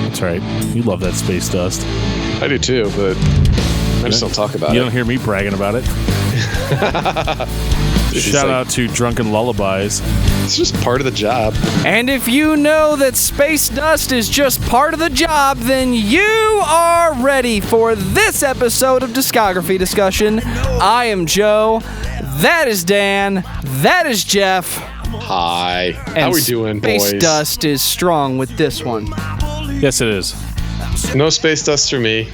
That's right. You love that space dust. I do too, but I just don't talk about it. You don't hear me bragging about it. Shout out to Drunken Lullabies. It's just part of the job. And if you know that space dust is just part of the job, then you are ready for this episode of Discography Discussion. I am Joe. That is Dan. That is Geoff. Hi. How we doing, boys? Space dust is strong with this one. Yes, it is. No space dust for me.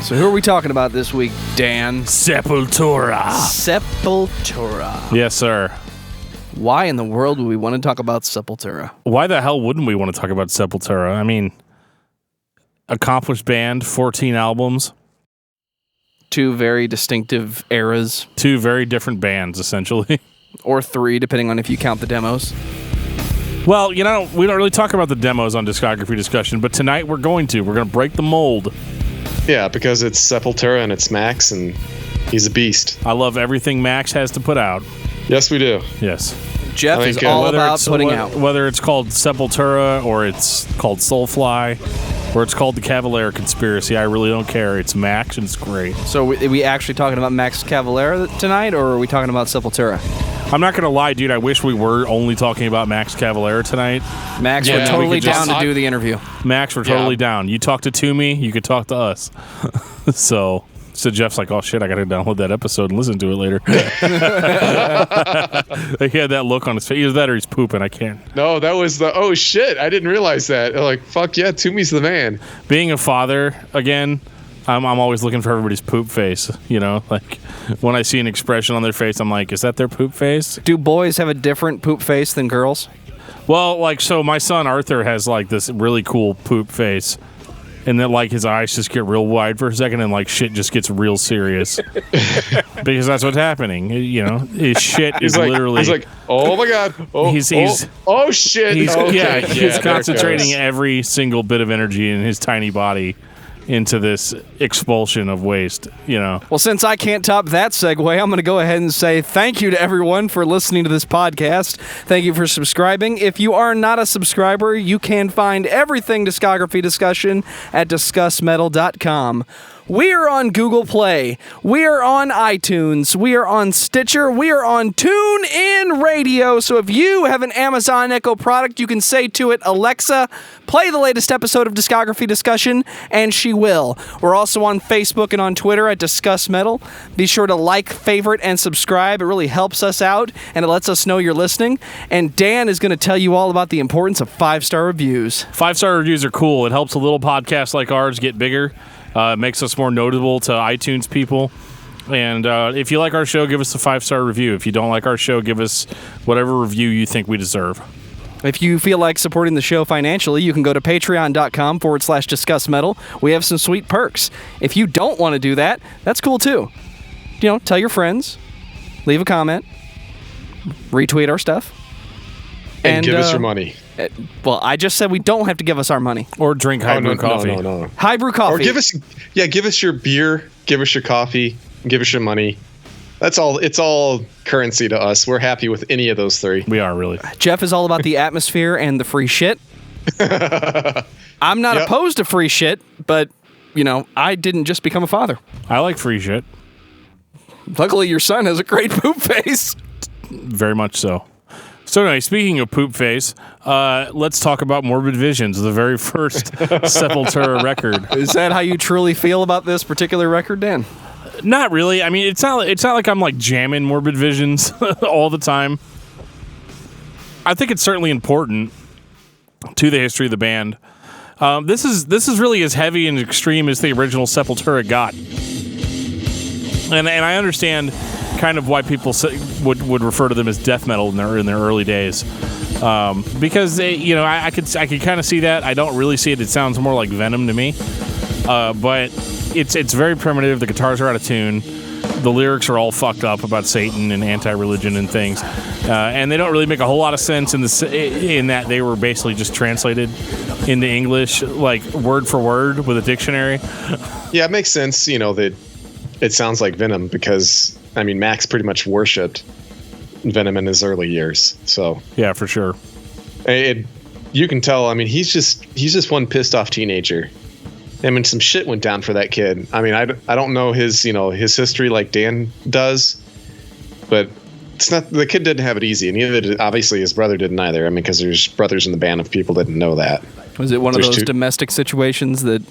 So who are we talking about this week, Dan? Sepultura. Sepultura. Yes, sir. Why in the world would we want to talk about Sepultura? Why the hell wouldn't we want to talk about Sepultura? I mean, accomplished band, 14 albums. Two very distinctive eras. Two very different bands, essentially. Or three, depending on if you count the demos. Well, you know, we don't really talk about the demos on Discography Discussion, but tonight we're going to. We're going to break the mold. Yeah, because it's Sepultura and it's Max, and he's a beast. I love everything Max has to put out. Yes, we do. Yes. Geoff is all about putting out. Whether it's called Sepultura or it's called Soulfly or it's called the Cavalier Conspiracy, I really don't care. It's Max and it's great. So are we actually talking about Max Cavalera tonight, or are we talking about Sepultura? I'm not going to lie, dude. I wish we were only talking about Max Cavalera tonight. Max, we're totally down to do the interview. Max, we're totally down. You talk to Toomey, you could talk to us. So Geoff's like, oh shit, I got to download that episode and listen to it later. He had that look on his face. Either that or he's pooping. I can't. No, that was the, oh shit, I didn't realize that. Like, fuck yeah, Toomey's the man. Being a father, again, I'm always looking for everybody's poop face, you know? Like, when I see an expression on their face, I'm like, is that their poop face? Do boys have a different poop face than girls? Well, like, so my son Arthur has, like, this really cool poop face. And then, like, his eyes just get real wide for a second and, like, shit just gets real serious. Because that's what's happening. You know, his shit is like, literally... He's like, oh, my God. Oh, oh shit. He's, okay. He's concentrating every single bit of energy in his tiny body into this expulsion of waste, you know. Well, since I can't top that segue, I'm going to go ahead and say thank you to everyone for listening to this podcast. Thank you for subscribing. If you are not a subscriber, you can find everything Discography Discussion at discussmetal.com. We are on Google Play. We are on iTunes. We are on Stitcher. We are on TuneIn Radio. So if you have an Amazon Echo product, you can say to it, Alexa, play the latest episode of Discography Discussion, and she will. We're also on Facebook and on Twitter at Discuss Metal. Be sure to like, favorite, and subscribe. It really helps us out, and it lets us know you're listening. And Dan is going to tell you all about the importance of 5-star reviews. 5-star reviews are cool. It helps a little podcast like ours get bigger. It makes us more notable to iTunes people. And if you like our show, give us a 5-star review. If you don't like our show, give us whatever review you think we deserve. If you feel like supporting the show financially, you can go to patreon.com/discussmetal. We have some sweet perks. If you don't want to do that, that's cool too. You know, tell your friends, leave a comment, retweet our stuff. And give us your money. Well, I just said we don't have to give us our money. Or drink high brew coffee. No. High brew coffee. Or give us your beer, give us your coffee, give us your money. That's all. It's all currency to us. We're happy with any of those three. We are, really. Geoff is all about the atmosphere and the free shit. I'm not opposed to free shit, but, you know, I didn't just become a father. I like free shit. Luckily, your son has a great poop face. Very much so. So anyway, speaking of poop face, let's talk about Morbid Visions, the very first Sepultura record. Is that how you truly feel about this particular record, Dan? Not really. I mean, it's not like I'm like jamming Morbid Visions all the time. I think it's certainly important to the history of the band. This is really as heavy and extreme as the original Sepultura got, and I understand kind of why people would refer to them as death metal in their early days, because they, you know, I could kind of see that. I don't really see it. It sounds more like Venom to me, but it's very primitive. The guitars are out of tune. The lyrics are all fucked up about Satan and anti-religion and things, and they don't really make a whole lot of sense in that they were basically just translated into English, like word for word with a dictionary. Yeah, it makes sense. You know, that it sounds like Venom because, I mean, Max pretty much worshipped Venom in his early years. So yeah, for sure. You can tell. I mean, he's just one pissed off teenager. I mean, some shit went down for that kid. I mean, I don't know his history like Dan does, but it's not, the kid didn't have it easy, and neither did, obviously his brother didn't either. I mean, because there's brothers in the band if people didn't know that. Was it one of those domestic situations that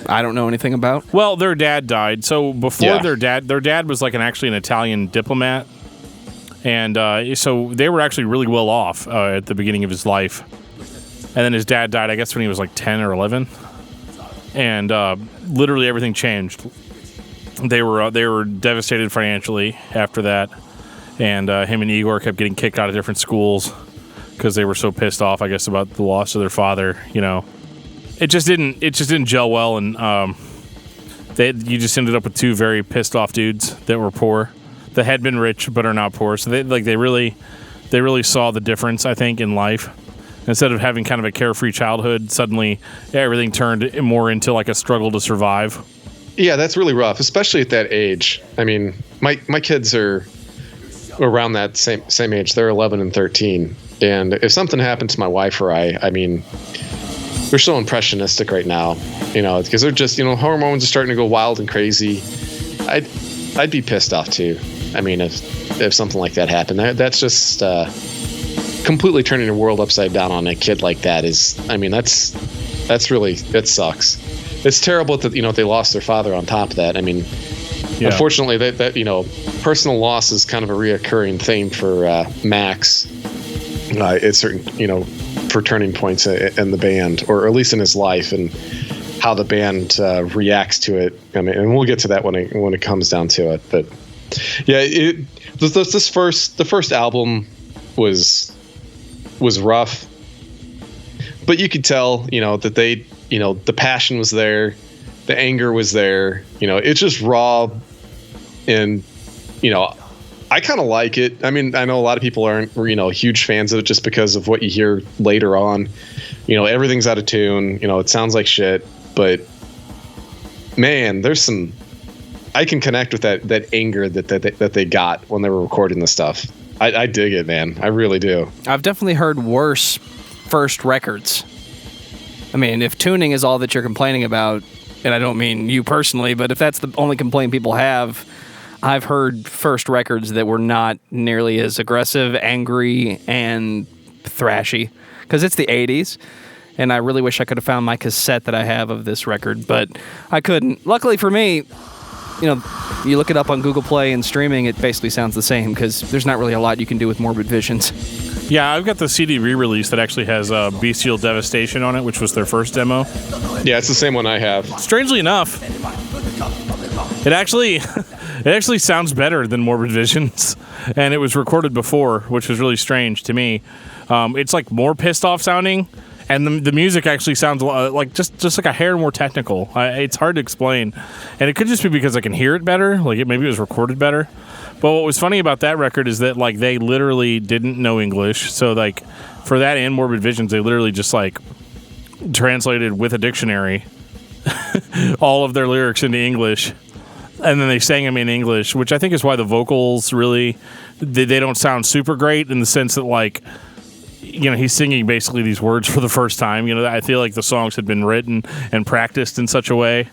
I don't know anything about? Well, their dad died. So before their dad was like actually an Italian diplomat. And so they were actually really well off at the beginning of his life. And then his dad died, I guess, when he was like 10 or 11. And literally everything changed. They were devastated financially after that. And him and Igor kept getting kicked out of different schools because they were so pissed off, I guess, about the loss of their father. You know, it just didn't gel well, and you just ended up with two very pissed off dudes that were poor, that had been rich but are not poor. So they really saw the difference, I think, in life. Instead of having kind of a carefree childhood, suddenly everything turned more into like a struggle to survive. Yeah, that's really rough, especially at that age. I mean, my kids are around that same age. They're 11 and 13. And if something happened to my wife or I mean, they're so impressionistic right now, because they're just, hormones are starting to go wild and crazy. I'd be pissed off too. I mean, if something like that happened, that's just completely turning the world upside down on a kid like that that's really, it sucks. It's terrible that, they lost their father on top of that. I mean, unfortunately that personal loss is kind of a reoccurring theme for Max. It's certain, for turning points in the band, or at least in his life, and how the band reacts to it. I mean, and we'll get to that when it comes down to it. But yeah, the first album was rough, but you could tell, that they, the passion was there, the anger was there. It's just raw, and I kind of like it. I mean, I know a lot of people aren't, huge fans of it just because of what you hear later on. Everything's out of tune. It sounds like shit. But man, there's I can connect with that anger that they got when they were recording the stuff. I dig it, man. I really do. I've definitely heard worse first records. I mean, if tuning is all that you're complaining about, and I don't mean you personally, but if that's the only complaint people have, I've heard first records that were not nearly as aggressive, angry, and thrashy, because it's the 80s, and I really wish I could have found my cassette that I have of this record, but I couldn't. Luckily for me, you look it up on Google Play and streaming, it basically sounds the same, because there's not really a lot you can do with Morbid Visions. Yeah, I've got the CD re-release that actually has Bestial Devastation on it, which was their first demo. Yeah, it's the same one I have. Strangely enough, it actually sounds better than Morbid Visions, and it was recorded before, which was really strange to me. It's like more pissed off sounding, and the music actually sounds like just like a hair more technical. It's hard to explain, and it could just be because I can hear it better. Like maybe it was recorded better. But what was funny about that record is that like they literally didn't know English, so like for that and Morbid Visions, they literally just like translated with a dictionary all of their lyrics into English. And then they sang them in English, which I think is why the vocals really, they don't sound super great in the sense that, like, he's singing basically these words for the first time. I feel like the songs had been written and practiced in such a way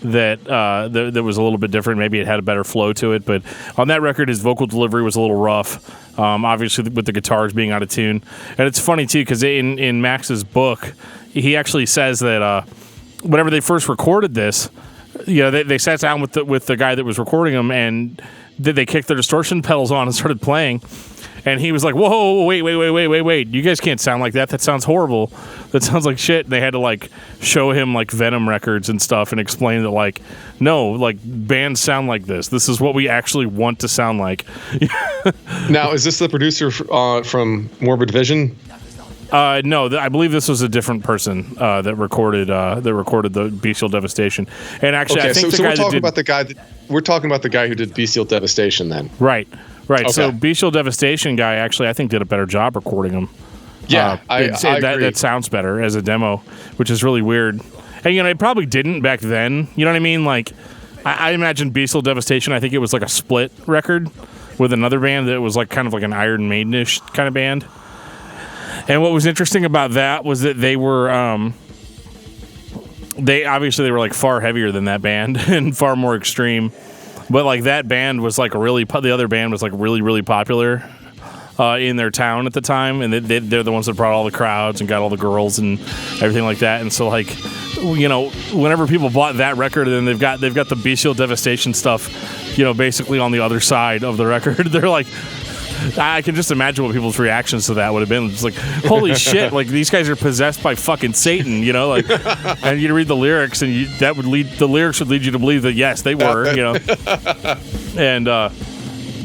that that was a little bit different. Maybe it had a better flow to it. But on that record, his vocal delivery was a little rough, obviously with the guitars being out of tune. And it's funny, too, because in Max's book, he actually says that whenever they first recorded this, they sat down with the guy that was recording them, and they kicked their distortion pedals on and started playing. And he was like, "Whoa, wait! You guys can't sound like that. That sounds horrible. That sounds like shit." And they had to like show him like Venom records and stuff and explain that like, no, like bands sound like this. This is what we actually want to sound like. Now, is this the producer from Morbid Vision? No, I believe this was a different person that recorded the Bestial Devastation. And actually, okay, I think so we're talking about the guy who did Bestial Devastation then. Right. Okay. So Bestial Devastation guy actually I think did a better job recording them. Yeah, I agree. That sounds better as a demo, which is really weird. And it probably didn't back then. You know what I mean? Like I imagine Bestial Devastation. I think it was like a split record with another band that was like kind of like an Iron Maiden-ish kind of band. And what was interesting about that was that they were, they were like far heavier than that band and far more extreme. But like that band was like the other band was like really, really popular in their town at the time, and they're the ones that brought all the crowds and got all the girls and everything like that. And so like, you know, whenever people bought that record, then they've got the Bestial Devastation stuff, you know, basically on the other side of the record. They're like, I can just imagine what people's reactions to that would have been. Just like, holy shit, like these guys are possessed by fucking Satan, you know, like, and you read the lyrics and the lyrics would lead you to believe that yes, they were, you know. And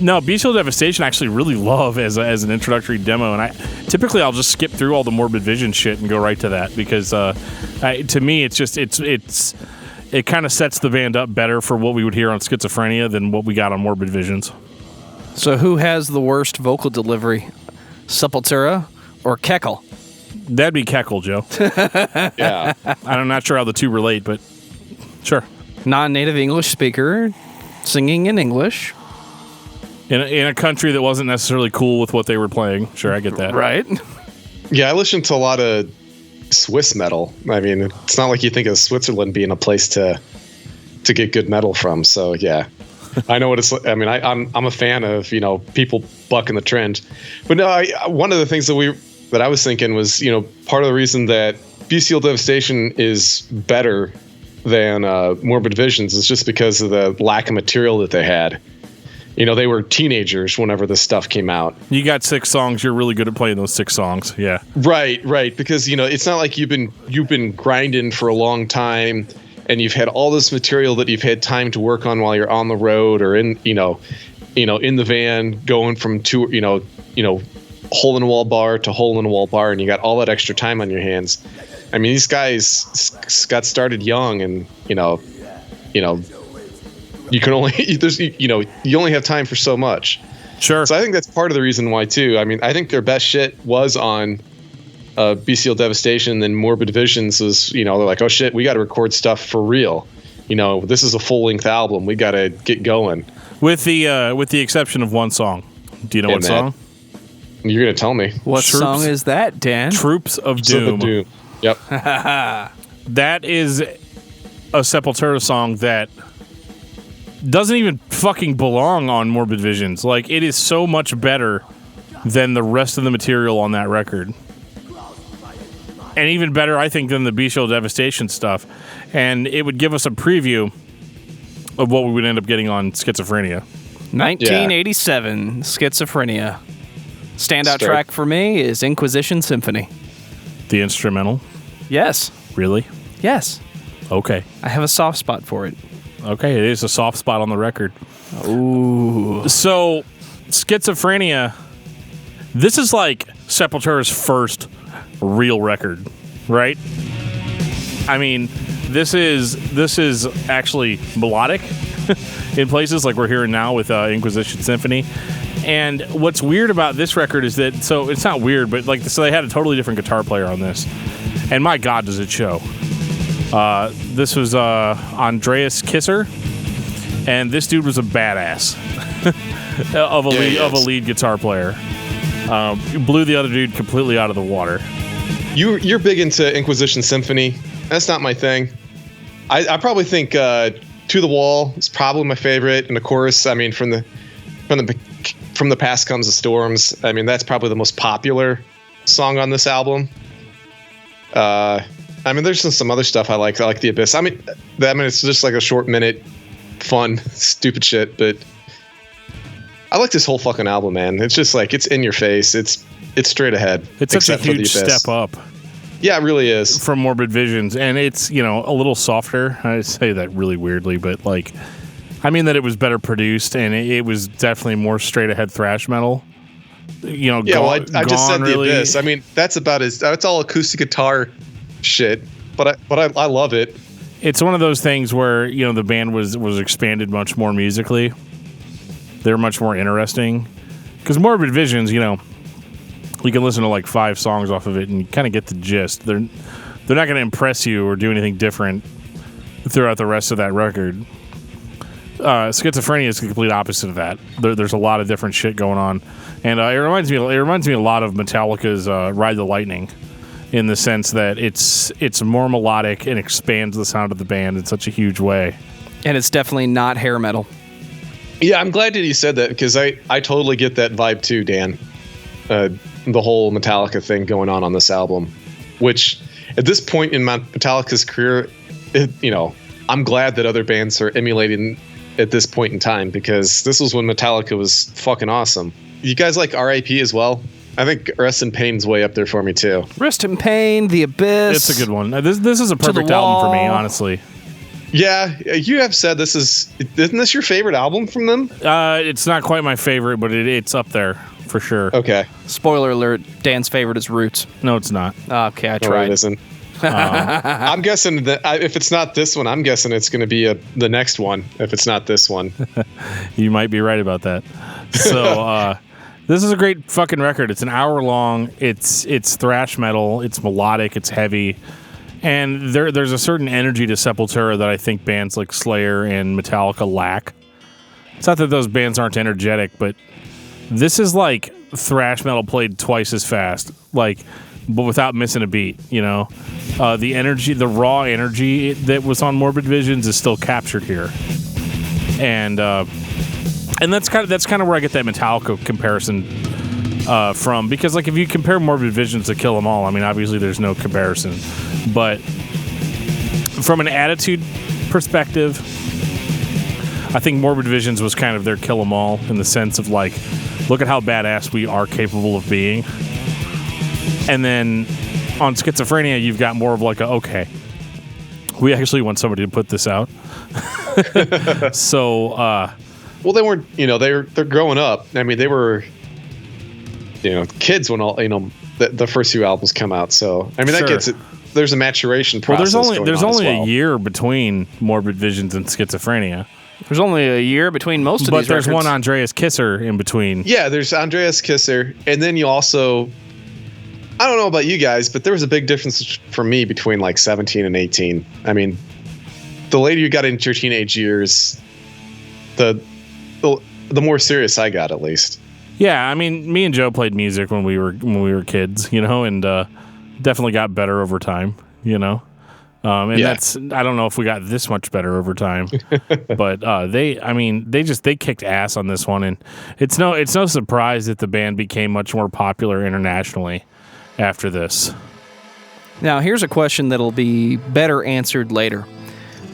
no, Bestial Devastation I actually really love as an introductory demo, and I'll just skip through all the Morbid Visions shit and go right to that because to me it's just it kind of sets the band up better for what we would hear on Schizophrenia than what we got on Morbid Visions. So who has the worst vocal delivery, Sepultura or Kekel? That'd be Kekel, Joe. Yeah. I'm not sure how the two relate, but sure. Non-native English speaker, singing in English. In a country that wasn't necessarily cool with what they were playing. Sure, I get that. Right. Yeah, I listen to a lot of Swiss metal. I mean, it's not like you think of Switzerland being a place to get good metal from. So yeah, I know what it's. I mean, I'm a fan of, you know, people bucking the trend. But no, one of the things that I was thinking was, you know, part of the reason that Bestial Devastation is better than Morbid Visions is just because of the lack of material that they had. You know, they were teenagers whenever this stuff came out. You got 6 songs. You're really good at playing those 6 songs. Yeah. Right. Because, you know, it's not like you've been grinding for a long time and you've had all this material that you've had time to work on while you're on the road or in the van going from hole in the wall bar to hole in the wall bar, and you got all that extra time on your hands. I mean, these guys got started young, and you can only you only have time for so much. Sure. So I think that's part of the reason why too. I mean, I think their best shit was on Bestial Devastation. Then Morbid Visions was, they're like, oh shit, we got to record stuff for real. This is a full length album. We got to get going. With the exception of one song. Do you know what song? You're gonna tell me. What song is that, Dan? Troops of Doom. Yep. That is a Sepultura song that doesn't even fucking belong on Morbid Visions. Like, it is so much better than the rest of the material on that record. And even better, I think, than the Bestial Devastation stuff. And it would give us a preview of what we would end up getting on Schizophrenia. 1987, Schizophrenia. Standout track for me is Inquisition Symphony. The instrumental? Yes. Really? Yes. Okay. I have a soft spot for it. Okay, it is a soft spot on the record. Ooh. So, Schizophrenia, this is like Sepultura's first real record, right? I mean, this is actually melodic in places like we're hearing now with Inquisition Symphony. And what's weird about this record is that, so it's not weird, but so they had a totally different guitar player on this. And my God, does it show. This was Andreas Kisser, and this dude was a badass of a lead guitar player. Blew the other dude completely out of the water. You're big into Inquisition Symphony. That's not my thing. I probably think To the Wall is probably my favorite, and of course, I mean, from the Past Comes the Storms. I mean, that's probably the most popular song on this album. I mean, there's some other stuff I like. I like The Abyss. I mean, it's just like a short minute, fun, stupid shit. But I like this whole fucking album, man. It's just like, it's in your face. It's straight ahead. It's such a huge step up. Yeah, it really is. From Morbid Visions. And it's, a little softer. I say that really weirdly, but I mean that it was better produced, and it was definitely more straight ahead thrash metal. I just said The Abyss. I mean, that's all acoustic guitar shit, but I love it. It's one of those things where the band was expanded much more musically. They're much more interesting because Morbid Visions, you can listen to 5 songs off of it and you kind of get the gist. They're not going to impress you or do anything different throughout the rest of that record. Schizophrenia is the complete opposite of that. There's a lot of different shit going on, and it reminds me a lot of Metallica's Ride the Lightning, in the sense that it's more melodic and expands the sound of the band in such a huge way. And it's definitely not hair metal. Yeah, I'm glad that you said that, because I totally get that vibe too, Dan. The whole Metallica thing going on this album, which at this point in Metallica's career, I'm glad that other bands are emulating at this point in time, because this was when Metallica was fucking awesome. You guys like R.I.P. as well? I think Rest in Pain's way up there for me too. Rest in Pain, The Abyss. It's a good one. This is a perfect album for me, honestly. Yeah, you have said isn't this your favorite album from them? It's not quite my favorite, but it's up there for sure. Okay. Spoiler alert, Dan's favorite is Roots. No, it's not. Okay, I No, tried. it isn't. I'm guessing that if it's not this one, I'm guessing it's going to be the next one. If it's not this one, You might be right about that. So this is a great fucking record. It's an hour long. It's thrash metal. It's melodic. It's heavy, and there's a certain energy to Sepultura that I think bands like Slayer and Metallica lack. It's not that those bands aren't energetic, but this is like thrash metal played twice as fast, but without missing a beat. The energy, the raw energy that was on Morbid Visions is still captured here, and that's kind of where I get that Metallica comparison from, because if you compare Morbid Visions to Kill 'Em All, I mean, obviously there's no comparison, but from an attitude perspective, I think Morbid Visions was kind of their Kill 'Em All, in the sense of look at how badass we are capable of being. And then on Schizophrenia, you've got more of okay, we actually want somebody to put this out. So, well, they weren't. They're growing up. I mean, they were, kids when the first few albums come out. So, I mean, that gets it. There's a maturation process. Well, there's only a year between Morbid Visions and Schizophrenia. There's only a year between most of these records. But there's one Andreas Kisser in between. Yeah, there's Andreas Kisser, and then you also, I don't know about you guys, but there was a big difference for me between 17 and 18. I mean, the later you got into your teenage years, the more serious I got, at least. Yeah, I mean, me and Joe played music when we were kids, and definitely got better over time, that's, I don't know if we got this much better over time, but they kicked ass on this one, and it's no surprise that the band became much more popular internationally after this. Now, here's a question that'll be better answered later.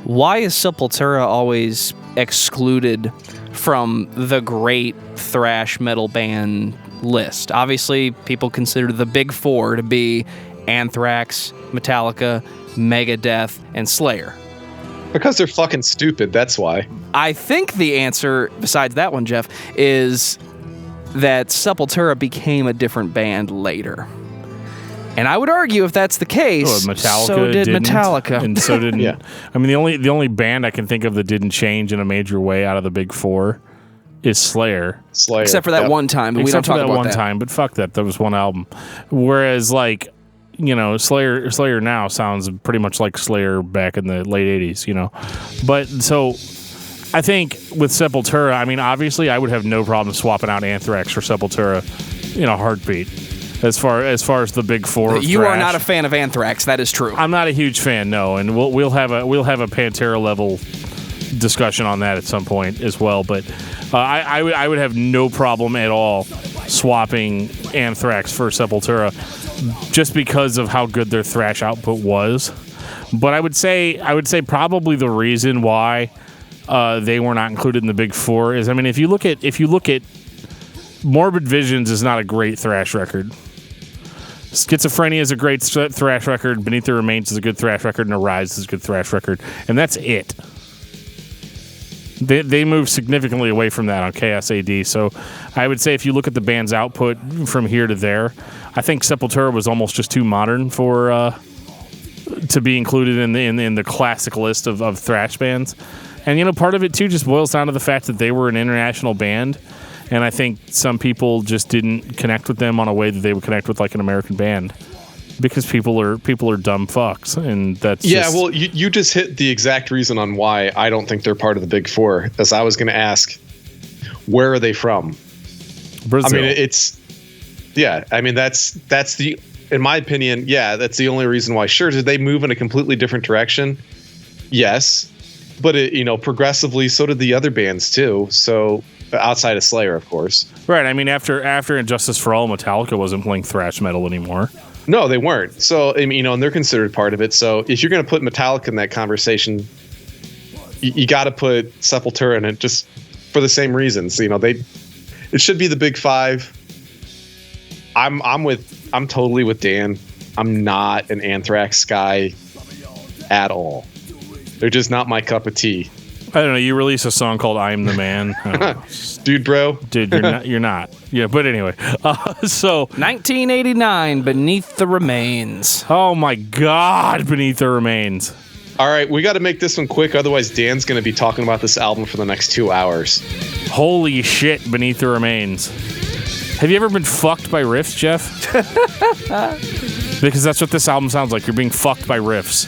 Why is Sepultura always excluded from the great thrash metal band list? Obviously, people consider the big four to be Anthrax, Metallica, Megadeth, and Slayer. Because they're fucking stupid, that's why. I think the answer, besides that one, Geoff, is that Sepultura became a different band later. And I would argue if that's the case, Metallica so did didn't, Metallica. And so didn't. Yeah. I mean, the only band I can think of that didn't change in a major way out of the big four is Slayer. Except for that one time, but we don't talk about that. Except for that one time, but fuck that. That was one album. Whereas, Slayer now sounds pretty much like Slayer back in the late 80s, But so I think with Sepultura, I mean, obviously I would have no problem swapping out Anthrax for Sepultura in a heartbeat. As far as the big four, you are not a fan of Anthrax. That is true. I'm not a huge fan, no, and we'll have a Pantera level discussion on that at some point as well. But I would have no problem at all swapping Anthrax for Sepultura, just because of how good their thrash output was. But I would say probably the reason why they were not included in the big four is, I mean, if you look at Morbid Visions is not a great thrash record. Schizophrenia is a great thrash record. Beneath the Remains is a good thrash record, and Arise is a good thrash record, and that's it. They moved significantly away from that on Chaos AD. So I would say if you look at the band's output from here to there, I think Sepultura was almost just too modern for to be included in the classic list of thrash bands. And part of it too just boils down to the fact that they were an international band. And I think some people just didn't connect with them on a way that they would connect with an American band. because people are dumb fucks, and that's well, you just hit the exact reason on why I don't think they're part of the big four. As I was going to ask, where are they from? Brazil. I mean, that's the, in my opinion, that's the only reason why. Sure, did they move in a completely different direction? Yes, but progressively, so did the other bands too. So outside of Slayer, of course. Right. I mean, after Injustice for All, Metallica wasn't playing thrash metal anymore. No, they weren't. So, I mean, and they're considered part of it. So if you're going to put Metallica in that conversation, you got to put Sepultura in it just for the same reasons. It should be the big five. I'm totally with Dan. I'm not an Anthrax guy at all. They're just not my cup of tea. I don't know. You release a song called "I'm the Man," dude, bro. Dude, you're not. Yeah, but anyway. So 1989, Beneath the Remains. Oh my God, Beneath the Remains. All right, we got to make this one quick, otherwise Dan's going to be talking about this album for the next 2 hours. Holy shit, Beneath the Remains. Have you ever been fucked by riffs, Geoff? Because that's what this album sounds like. You're being fucked by riffs.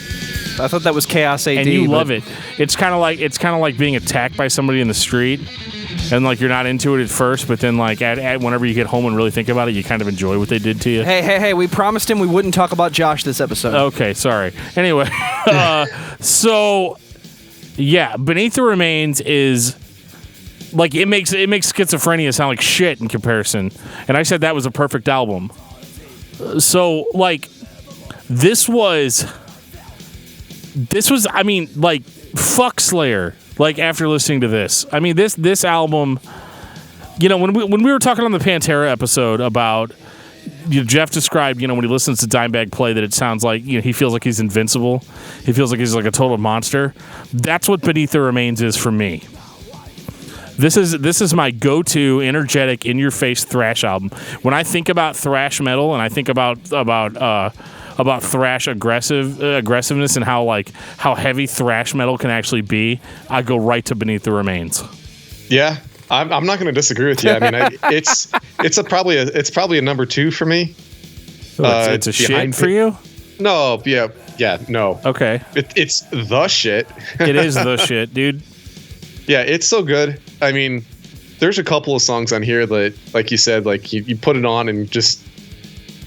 I thought that was Chaos AD. And you love it. It's kind of like being attacked by somebody in the street, and like you're not into it at first, but then like at whenever you get home and really think about it, you kind of enjoy what they did to you. Hey! We promised him we wouldn't talk about Josh this episode. Okay, sorry. Anyway, so yeah, Beneath the Remains is like it makes Schizophrenia sound like shit in comparison, and I said that was a perfect album. So like this was. I mean, like, fuck Slayer. Like, after listening to this, I mean, this album, when we were talking on the Pantera episode about, Geoff described, when he listens to Dimebag play, that it sounds like, he feels like he's invincible. He feels like he's like a total monster. That's what Beneath the Remains is for me. This is my go-to energetic, in-your-face thrash album. When I think about thrash metal and I think about thrash aggressiveness and how heavy thrash metal can actually be, I go right to Beneath the Remains. Yeah, I'm not going to disagree with you. I mean, it's probably a number 2 for me. It's a shit for you? No, yeah, no. Okay. It's the shit. It is the shit, dude. Yeah, it's so good. I mean, there's a couple of songs on here that, like you said, like you put it on and just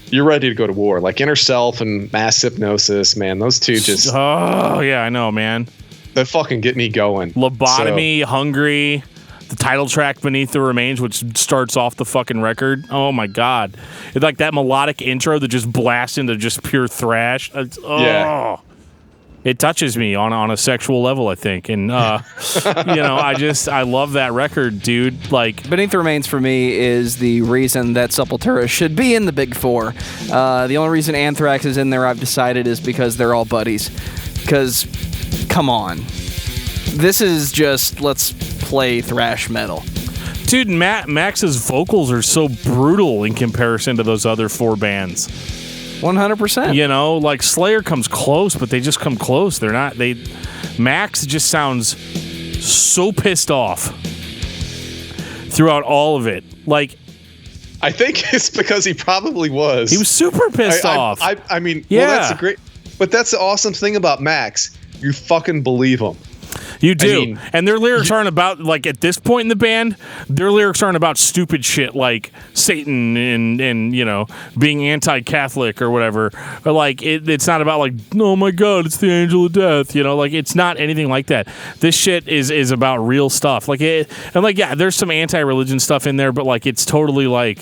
you're ready to go to war. Like Inner Self and Mass Hypnosis, man, those two just. Oh yeah, I know, man. They fucking get me going. Lobotomy, Hungry, the title track Beneath the Remains, which starts off the fucking record. Oh my God, it's like that melodic intro that just blasts into just pure thrash. Yeah. It touches me on a sexual level, I think, and I love that record, dude. Like Beneath the Remains for me is the reason that Sepultura should be in the big four. The only reason Anthrax is in there, I've decided, is because they're all buddies. Because, come on, this is just let's play thrash metal. Dude, Max's vocals are so brutal in comparison to those other four bands. 100%. Like Slayer comes close, but they just come close. They're not. Max just sounds so pissed off throughout all of it. Like, I think it's because he probably was. He was super pissed off. I mean, yeah. Well, that's the awesome thing about Max. You fucking believe him. You do. And their lyrics aren't about, like, at this point in the band, their lyrics aren't about stupid shit like Satan and being anti-Catholic or whatever. Or, like, it's not about, like, oh my God, it's the angel of death. Like, it's not anything like that. This shit is about real stuff. Like, there's some anti-religion stuff in there, but, like, it's totally, like,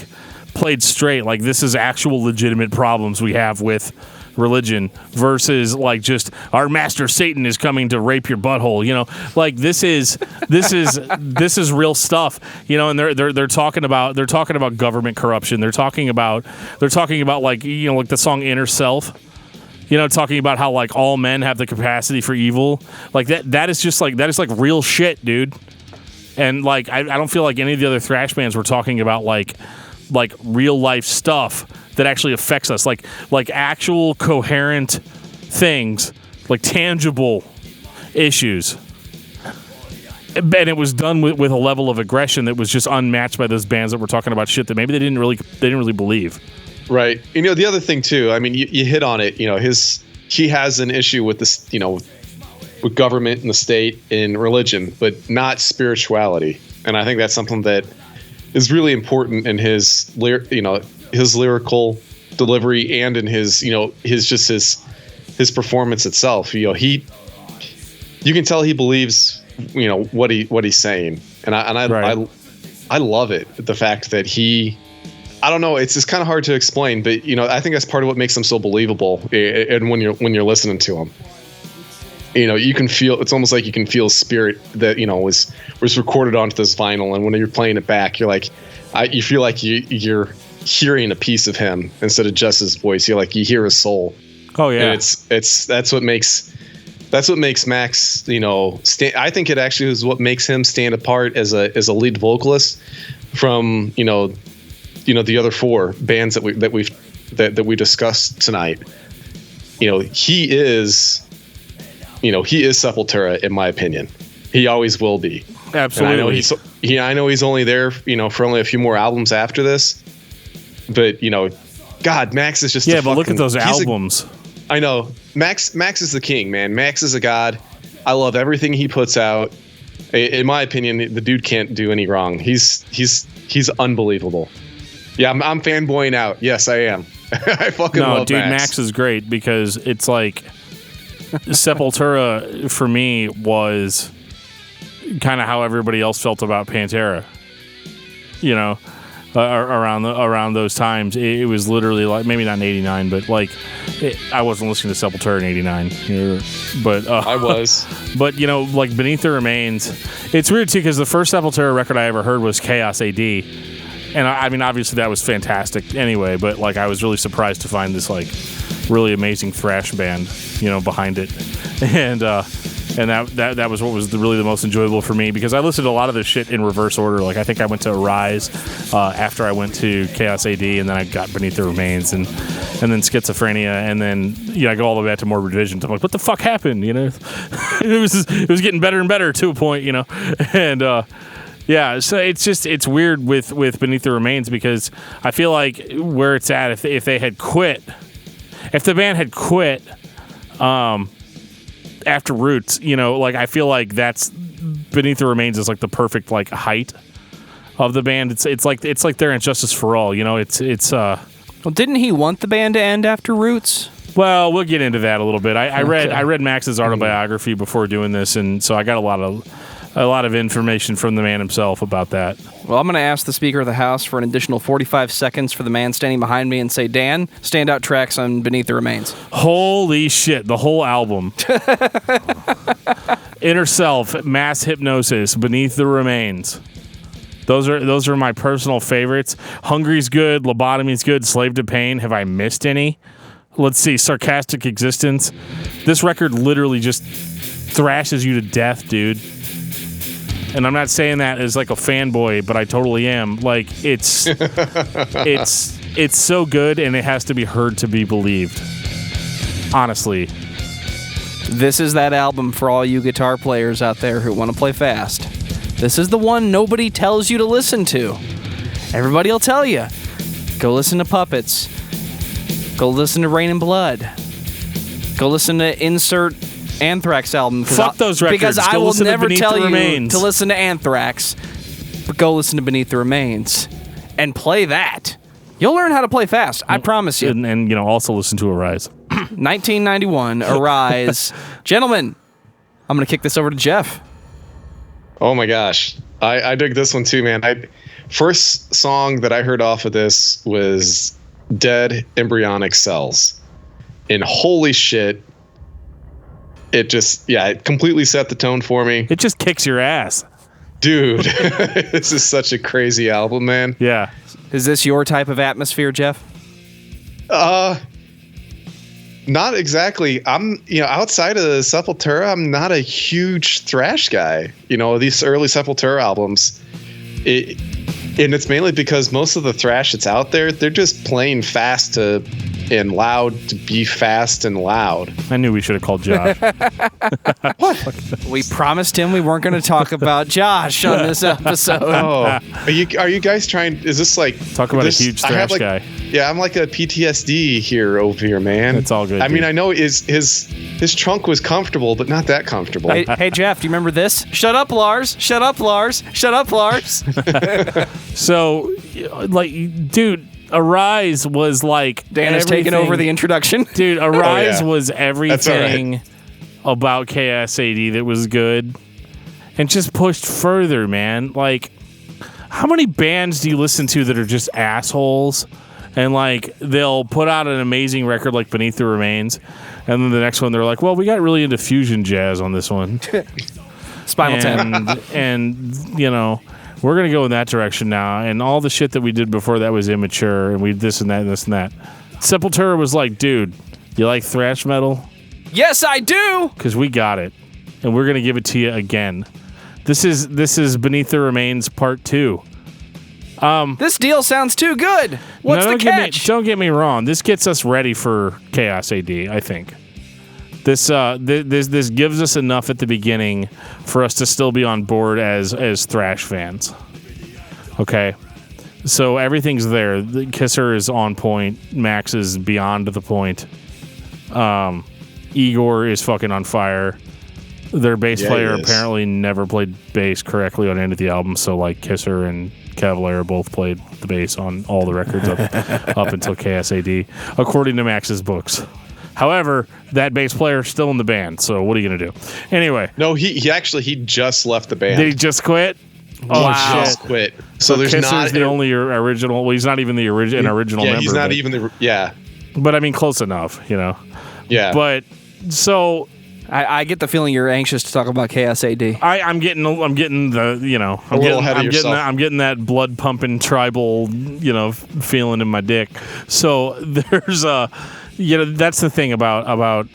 played straight. Like, this is actual legitimate problems we have with religion versus like just our master Satan is coming to rape your butthole. Like this is real stuff. And they're talking about government corruption. They're talking about like like the song Inner Self. Talking about how like all men have the capacity for evil. Like that is like real shit, dude. And like I don't feel like any of the other thrash bands were talking about like real life stuff that actually affects us, like actual coherent things, like tangible issues. And it was done with a level of aggression that was just unmatched by those bands that were talking about shit that maybe they didn't really believe. Right. The other thing too, I mean, you hit on it, he has an issue with this, with government and the state and religion, but not spirituality. And I think that's something that is really important in his lyrical delivery and in his performance itself. You can tell he believes, what he's saying. And I love it. The fact that I don't know, it's just kind of hard to explain, but I think that's part of what makes him so believable. And when you're listening to him, you can feel, it's almost like you can feel spirit that was recorded onto this vinyl, and when you're playing it back, you're like, you feel like you're hearing a piece of him instead of just his voice. You hear his soul. Oh yeah, and that's what makes Max, I think it actually is what makes him stand apart as a lead vocalist from the other four bands that we discussed tonight. He is Sepultura, in my opinion. He always will be. Absolutely. And I know he's only there, for only a few more albums after this. But God, Max is just but look at those albums. I know. Max is the king, man. Max is a god. I love everything he puts out. In my opinion, the dude can't do any wrong. He's unbelievable. Yeah, I'm fanboying out. Yes, I am. I fucking love dude, Max. Max is great because it's like Sepultura for me was kind of how everybody else felt about Pantera. Around those times, it was literally like, maybe not in '89, but I wasn't listening to Sepultura in '89, but I was. But like Beneath the Remains, it's weird too because the first Sepultura record I ever heard was Chaos AD, and I mean obviously that was fantastic anyway, but I was really surprised to find this really amazing thrash band behind it, and that was what was really the most enjoyable for me, because I listened to a lot of this shit in reverse order. I think I went to Arise after I went to Chaos AD, and then I got Beneath the Remains, and then Schizophrenia, and then I go all the way back to Morbid Visions. I'm like, what the fuck happened? It was getting better and better to a point, and so it's weird with Beneath the Remains, because I feel like where it's at, if they had quit, if the band had quit after Roots, I feel like that's Beneath the Remains is the perfect height of the band. It's like their Injustice for All, Well, didn't he want the band to end after Roots? Well, we'll get into that a little bit. I read Max's autobiography before doing this, and so I got a lot of information from the man himself about that. Well, I'm going to ask the Speaker of the House for an additional 45 seconds for the man standing behind me and say, Dan, standout tracks on Beneath the Remains. Holy shit, the whole album. Inner Self, Mass Hypnosis, Beneath the Remains. Those are my personal favorites. Hungry's good, Lobotomy's good, Slave to Pain. Have I missed any? Let's see, Sarcastic Existence. This record literally just thrashes you to death, dude. And I'm not saying that as a fanboy, but I totally am. It's so good, and it has to be heard to be believed. Honestly. This is that album for all you guitar players out there who want to play fast. This is the one nobody tells you to listen to. Everybody will tell you. Go listen to Puppets. Go listen to Rain and Blood. Go listen to insert Anthrax album. Fuck those records. Because I will never tell you to listen to Anthrax, but go listen to Beneath the Remains and play that. You'll learn how to play fast. I promise you. And also listen to Arise. 1991, Arise. Gentlemen, I'm going to kick this over to Geoff. Oh my gosh. I dig this one too, man. First song that I heard off of this was Dead Embryonic Cells. And holy shit, it completely set the tone for me. It just kicks your ass. Dude, this is such a crazy album, man. Yeah. Is this your type of atmosphere, Geoff? Not exactly. I'm, outside of Sepultura, I'm not a huge thrash guy. These early Sepultura albums, and it's mainly because most of the thrash that's out there, they're just playing fast to and loud to be fast and loud. I knew we should have called Josh. We promised him we weren't going to talk about Josh on this episode. Oh, are you guys trying? Is this like Talk about a huge thrash guy? Yeah, I'm like a PTSD here over here, man. It's all good. I mean, dude. I know his trunk was comfortable, but not that comfortable. Hey, Geoff, do you remember this? Shut up, Lars. Shut up, Lars. Shut up, Lars. So, like, dude, Arise was like Dan has taken over the introduction. Dude, Arise yeah. was everything about KSAD that was good, and just pushed further, man. Like, how many bands do you listen to that are just assholes? And like, they'll put out an amazing record like Beneath the Remains, and then the next one they're like, well, we got really into fusion jazz on this one. Spinal Tap. And you know, we're gonna go in that direction now. And all the shit that we did before that was immature, and we this and that and this and that. Sepultura was like, dude, you like thrash metal? Yes, I do. Because we got it, and we're gonna give it to you again. This is Beneath the Remains Part 2. This deal sounds too good. What's the catch? Don't get me wrong. This gets us ready for Chaos AD, I think. This gives us enough at the beginning for us to still be on board as thrash fans. Okay? So everything's there. The Kisser is on point. Max is beyond the point. Igor is fucking on fire. Their bass player apparently never played bass correctly on any of the albums, so like Kisser and Cavalier both played the bass on all the records up until KSAD, according to Max's books. However, that bass player is still in the band, so what are you going to do? Anyway. No, he just left the band. Did he just quit? Oh, wow. shit. Quit. So there's Kisser's not the only original. Well, he's not even the original member. He's not even the. Yeah. But I mean, close enough, you know. Yeah. But so. I get the feeling you're anxious to talk about KSAD. I'm getting the, you know, I'm getting that blood pumping tribal, you know, feeling in my dick. So there's that's the thing about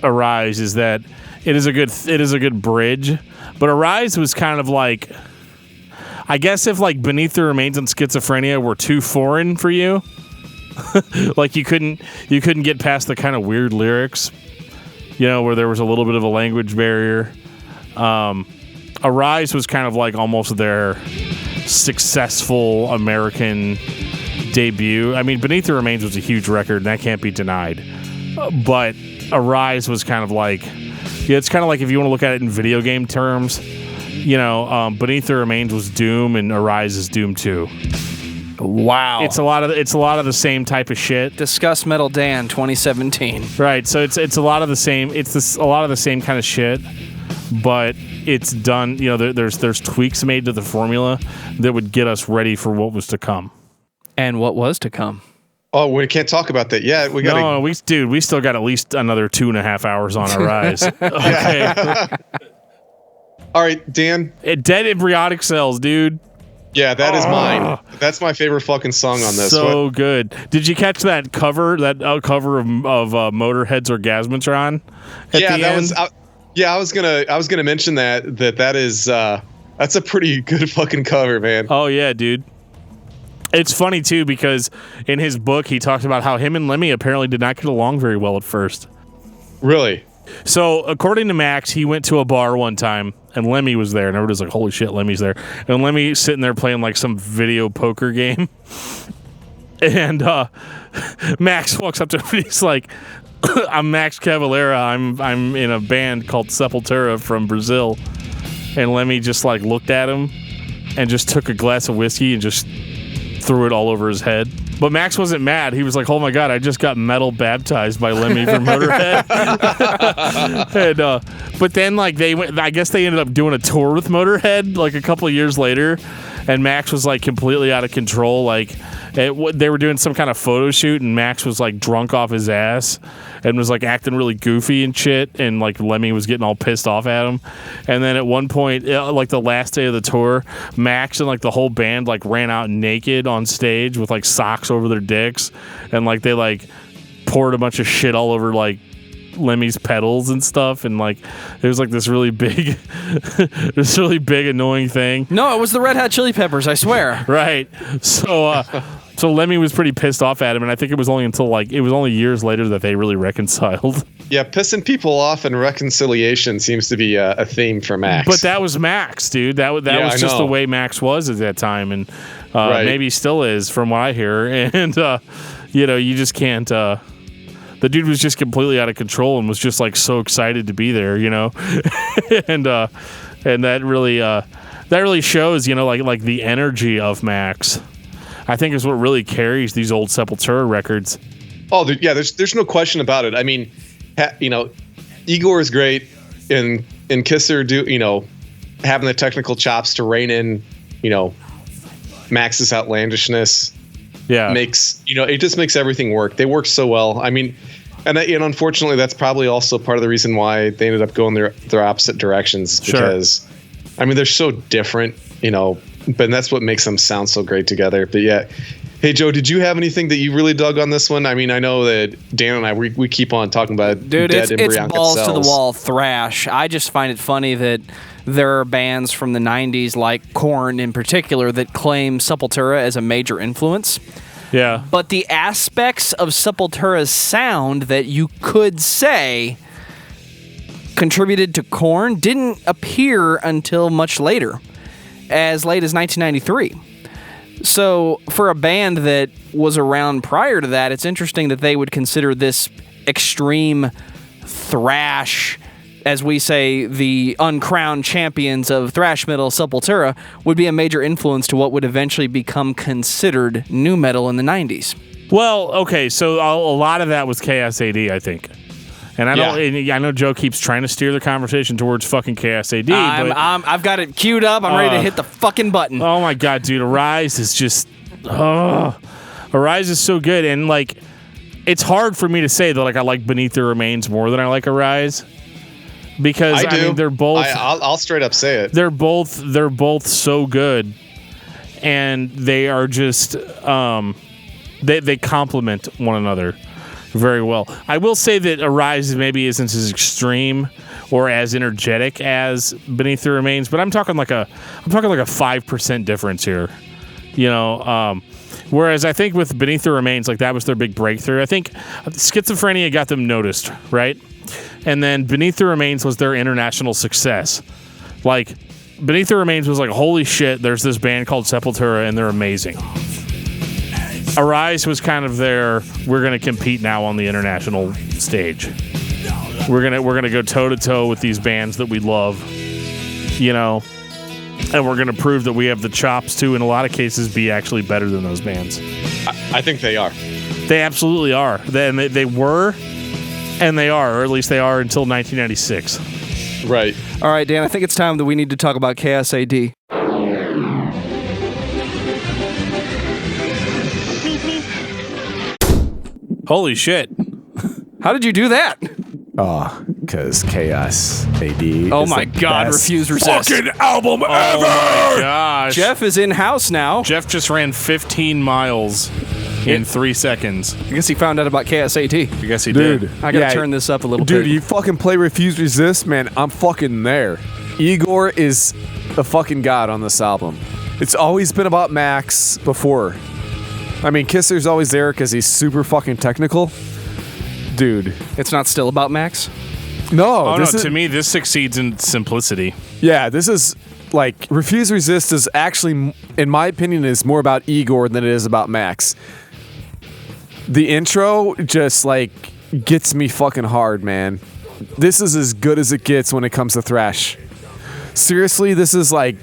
Arise, is that it is a good bridge, but Arise was kind of like, I guess if like Beneath the Remains and Schizophrenia were too foreign for you, like you couldn't get past the kind of weird lyrics, you know, where there was a little bit of a language barrier. Arise was kind of like almost their successful American debut. I mean, Beneath the Remains was a huge record, and that can't be denied. But Arise was kind of like, it's kind of like if you want to look at it in video game terms, you know, Beneath the Remains was Doom, and Arise is Doom 2. Wow. It's a lot of the same type of shit. Discuss Metal Dan 2017. Right. So it's a lot of the same. A lot of the same kind of shit, but it's done. You know, there's tweaks made to the formula that would get us ready for what was to come. And what was to come? Oh, we can't talk about that yet. We got we still got at least another 2.5 hours on Arise. Okay. All right, Dan. Dead Embryonic Cells, dude. Yeah, that is mine. That's my favorite fucking song on this. So good. Did you catch that cover? That cover of Motorhead's Orgasmatron? I was gonna mention that is that's a pretty good fucking cover, man. Oh yeah, dude. It's funny too because in his book he talks about how him and Lemmy apparently did not get along very well at first. Really? So, according to Max, he went to a bar one time, and Lemmy was there, and everybody's like, holy shit, Lemmy's there. And Lemmy's sitting there playing, like, some video poker game. And Max walks up to him, and he's like, I'm Max Cavalera. I'm in a band called Sepultura from Brazil. And Lemmy just, like, looked at him and just took a glass of whiskey and just threw it all over his head. But Max wasn't mad. He was like, oh my God, I just got metal baptized by Lemmy from Motorhead. And, but then, like, I guess they ended up doing a tour with Motorhead, like, a couple of years later. And Max was, like, completely out of control. Like, they were doing some kind of photo shoot, and Max was, like, drunk off his ass and was, like, acting really goofy and shit. And, like, Lemmy was getting all pissed off at him. And then at one point, like, the last day of the tour, Max and, like, the whole band, like, ran out naked on stage with, like, socks over their dicks. And, like, they, like, poured a bunch of shit all over, like, Lemmy's pedals and stuff, and like it was like this really big annoying thing. No, it was the Red Hot Chili Peppers, I swear. Right. So So Lemmy was pretty pissed off at him, and I think it was only years later that they really reconciled. Yeah, pissing people off and reconciliation seems to be a theme for Max. But that was Max, dude. That was just the way Max was at that time, and maybe still is, from what I hear. And you just can't. The dude was just completely out of control and was just like so excited to be there, and that really shows, like the energy of Max. I think is what really carries these old Sepultura records. Oh, there's no question about it. I mean, Igor is great, and Kisser having the technical chops to rein in, Max's outlandishness. Yeah, makes it just makes everything work. They work so well. I mean, and unfortunately, that's probably also part of the reason why they ended up going their opposite directions, because I mean they're so different, but that's what makes them sound so great together. But yeah. Hey, Joe, did you have anything that you really dug on this one? I mean, I know that Dan and I, we keep on talking about Dude, dead embryonic it's balls cells. to the wall thrash. I just find it funny that there are bands from the 90s, like Korn in particular, that claim Sepultura as a major influence. Yeah. But the aspects of Sepultura's sound that you could say contributed to Korn didn't appear until much later, as late as 1993. So for a band that was around prior to that, it's interesting that they would consider this extreme thrash, as we say, the uncrowned champions of thrash metal, Sepultura, would be a major influence to what would eventually become considered nu metal in the 90s. Well, okay, so a lot of that was KSAD, I think. And I know Joe keeps trying to steer the conversation towards fucking KSAD. But I've got it queued up. I'm ready to hit the fucking button. Oh my god, dude! Arise is just, Arise is so good, and like, it's hard for me to say that like I like Beneath the Remains more than I like Arise, because I mean they're both. I'll straight up say it. They're both so good, and they are just they complement one another very well. I will say that Arise maybe isn't as extreme or as energetic as Beneath the Remains, but I'm talking like a 5% difference here. Whereas I think with Beneath the Remains, like that was their big breakthrough. I think Schizophrenia got them noticed, right? And then Beneath the Remains was their international success. Like Beneath the Remains was like, holy shit, there's this band called Sepultura and they're amazing. Arise was kind of we're going to compete now on the international stage. We're going to go toe to toe with these bands that we love, and we're going to prove that we have the chops to, in a lot of cases, be actually better than those bands. I think they are. They absolutely are. They were, and they are, or at least they are until 1996. Right. All right, Dan, I think it's time that we need to talk about KSAD. Holy shit. How did you do that? Oh, because Chaos AD. Oh my god, Refuse Resist. Fucking album ever! Oh my gosh. Jeff is in-house now. Jeff just ran 15 miles in 3 seconds. I guess he found out about KSAT. I guess he Dude. did. I gotta turn this up a little bit. Dude, you fucking play Refuse Resist, man, I'm fucking there. Igor is the fucking god on this album. It's always been about Max before. I mean, Kisser's always there because he's super fucking technical. Dude. It's not still about Max? No. To me, this succeeds in simplicity. Yeah, this is, like, Refuse Resist is actually, in my opinion, is more about Igor than it is about Max. The intro just, like, gets me fucking hard, man. This is as good as it gets when it comes to thrash. Seriously, this is, like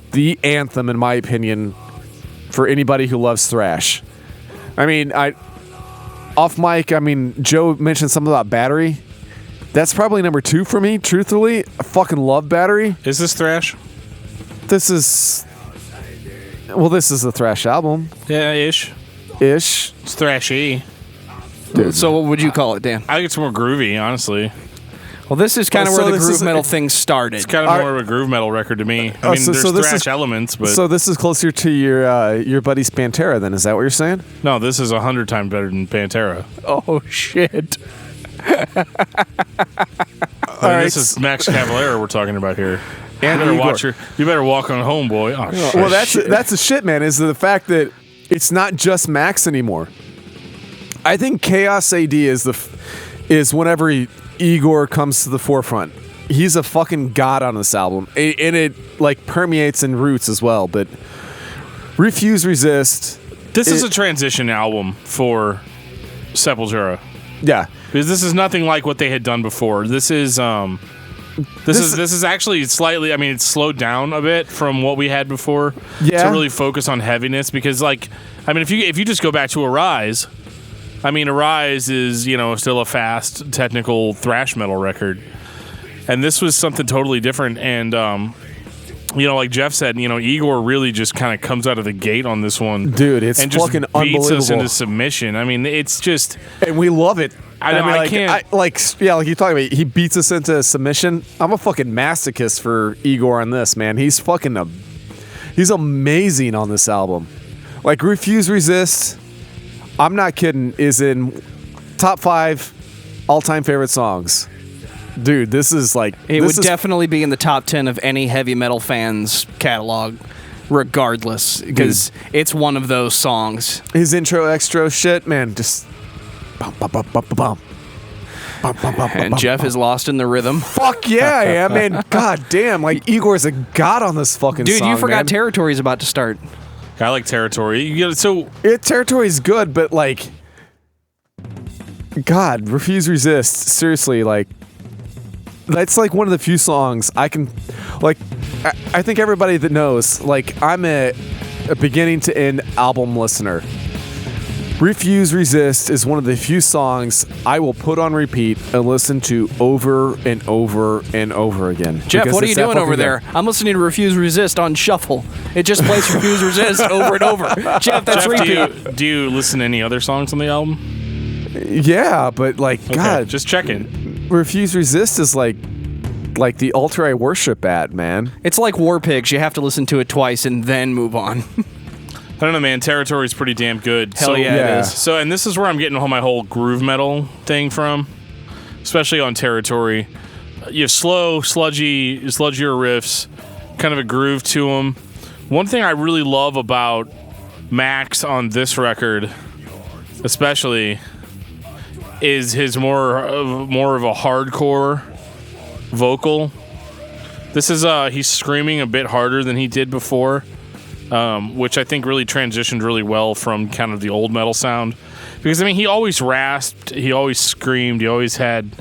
the anthem, in my opinion, for anybody who loves thrash. I mean, off mic, Joe mentioned something about Battery. That's probably number 2 for me, truthfully. I fucking love Battery. Is this thrash? This is the thrash album. Yeah, ish. Ish. It's thrashy. Dude. So what would you call it, Dan? I think it's more groovy, honestly. Well, this is kind of where the groove metal thing started. It's kind of more of a groove metal record to me. I mean, there's thrash elements, but... So this is closer to your buddy's Pantera, then. Is that what you're saying? No, this is 100 times better than Pantera. Oh, shit. This is Max Cavalera we're talking about here. And you better walk on home, boy. Oh, shit. Well, that's the shit, man, is the fact that it's not just Max anymore. I think Chaos AD is whenever Igor comes to the forefront. He's a fucking god on this album, and it like permeates and roots as well. But Refuse Resist. This is a transition album for Sepultura. Yeah, because this is nothing like what they had done before. This is this is actually slightly. I mean, it's slowed down a bit from what we had before to really focus on heaviness. Because, like, I mean, if you just go back to Arise, I mean, Arise is still a fast, technical thrash metal record, and this was something totally different. And like Geoff said, Igor really just kind of comes out of the gate on this one, dude. It's and just fucking beats unbelievable. us into submission. I mean, it's just, and we love it. I can't. Like you talking about, he beats us into submission. I'm a fucking masochist for Igor on this, man. He's he's amazing on this album. Like Refuse Resist, I'm not kidding, is in top 5 all-time favorite songs. Dude, this is like... It would definitely be in the top 10 of any heavy metal fan's catalog, regardless, because it's one of those songs. His intro, extra shit, man, just... Bum, bum, bum, bum, bum, bum. And Geoff is lost in the rhythm. Fuck yeah, I am, man. God damn, like, Igor's a god on this fucking song, dude, you forgot man. Territory's about to start. I like Territory. Territory's good, but, like... God, Refuse Resist, seriously, like... That's like one of the few songs I can, like, I think everybody that knows, like, I'm a beginning to end album listener. Refuse Resist is one of the few songs I will put on repeat and listen to over and over and over again. Geoff, what are you doing over there? I'm listening to Refuse Resist on shuffle. It just plays Refuse Resist over and over. Geoff, that's repeat. Do you listen to any other songs on the album? Yeah, but like, God, just checking. Refuse Resist is like the altar I worship at, man. It's like War Pigs. You have to listen to it twice and then move on. I don't know, man. Territory's pretty damn good. Hell yeah, it is. So, and this is where I'm getting my whole groove metal thing from, especially on Territory. You have slow, sludgier riffs, kind of a groove to them. One thing I really love about Max on this record, especially, is his more of a hardcore vocal. This is he's screaming a bit harder than he did before, which I think really transitioned really well from kind of the old metal sound. Because I mean, he always rasped, he always screamed, he always had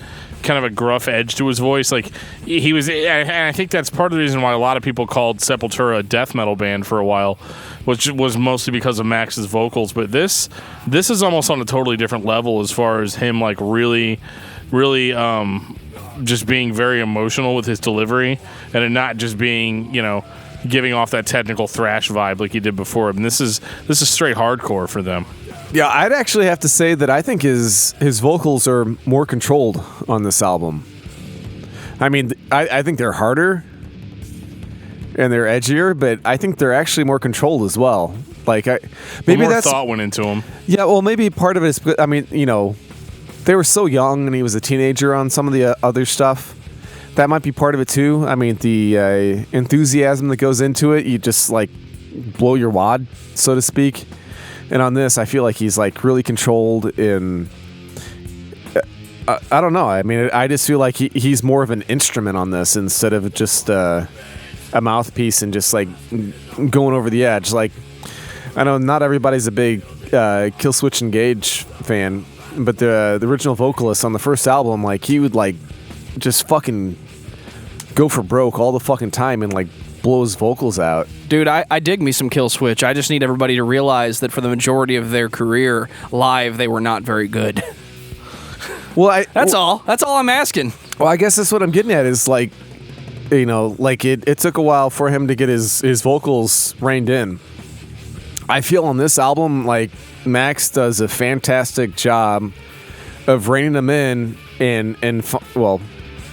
kind of a gruff edge to his voice. Like he was, and I think that's part of the reason why a lot of people called Sepultura a death metal band for a while, which was mostly because of Max's vocals. But this is almost on a totally different level as far as him, like, really just being very emotional with his delivery, and it not just being, giving off that technical thrash vibe like he did before. I mean, this is straight hardcore for them. Yeah, I'd actually have to say that I think his vocals are more controlled on this album. I mean, I think they're harder and they're edgier, but I think they're actually more controlled as well. Like, maybe more that's thought went into them. Yeah, well, maybe part of it is, I mean, they were so young and he was a teenager on some of the other stuff. That might be part of it too. I mean, the enthusiasm that goes into it, you just, like, blow your wad, so to speak. And on this, I feel like he's, like, really controlled in... I don't know. I mean, I just feel like he's more of an instrument on this instead of just a mouthpiece and just, like, going over the edge. Like, I know not everybody's a big Killswitch Engage fan, but the original vocalist on the first album, like, he would, like, just fucking go for broke all the fucking time and, like, blow his vocals out. Dude, I dig me some Killswitch. I just need everybody to realize that for the majority of their career, live, they were not very good. Well, That's all I'm asking. Well, I guess that's what I'm getting at is, like, like, it took a while for him to get his vocals reined in. I feel on this album, like, Max does a fantastic job of reining them in and well,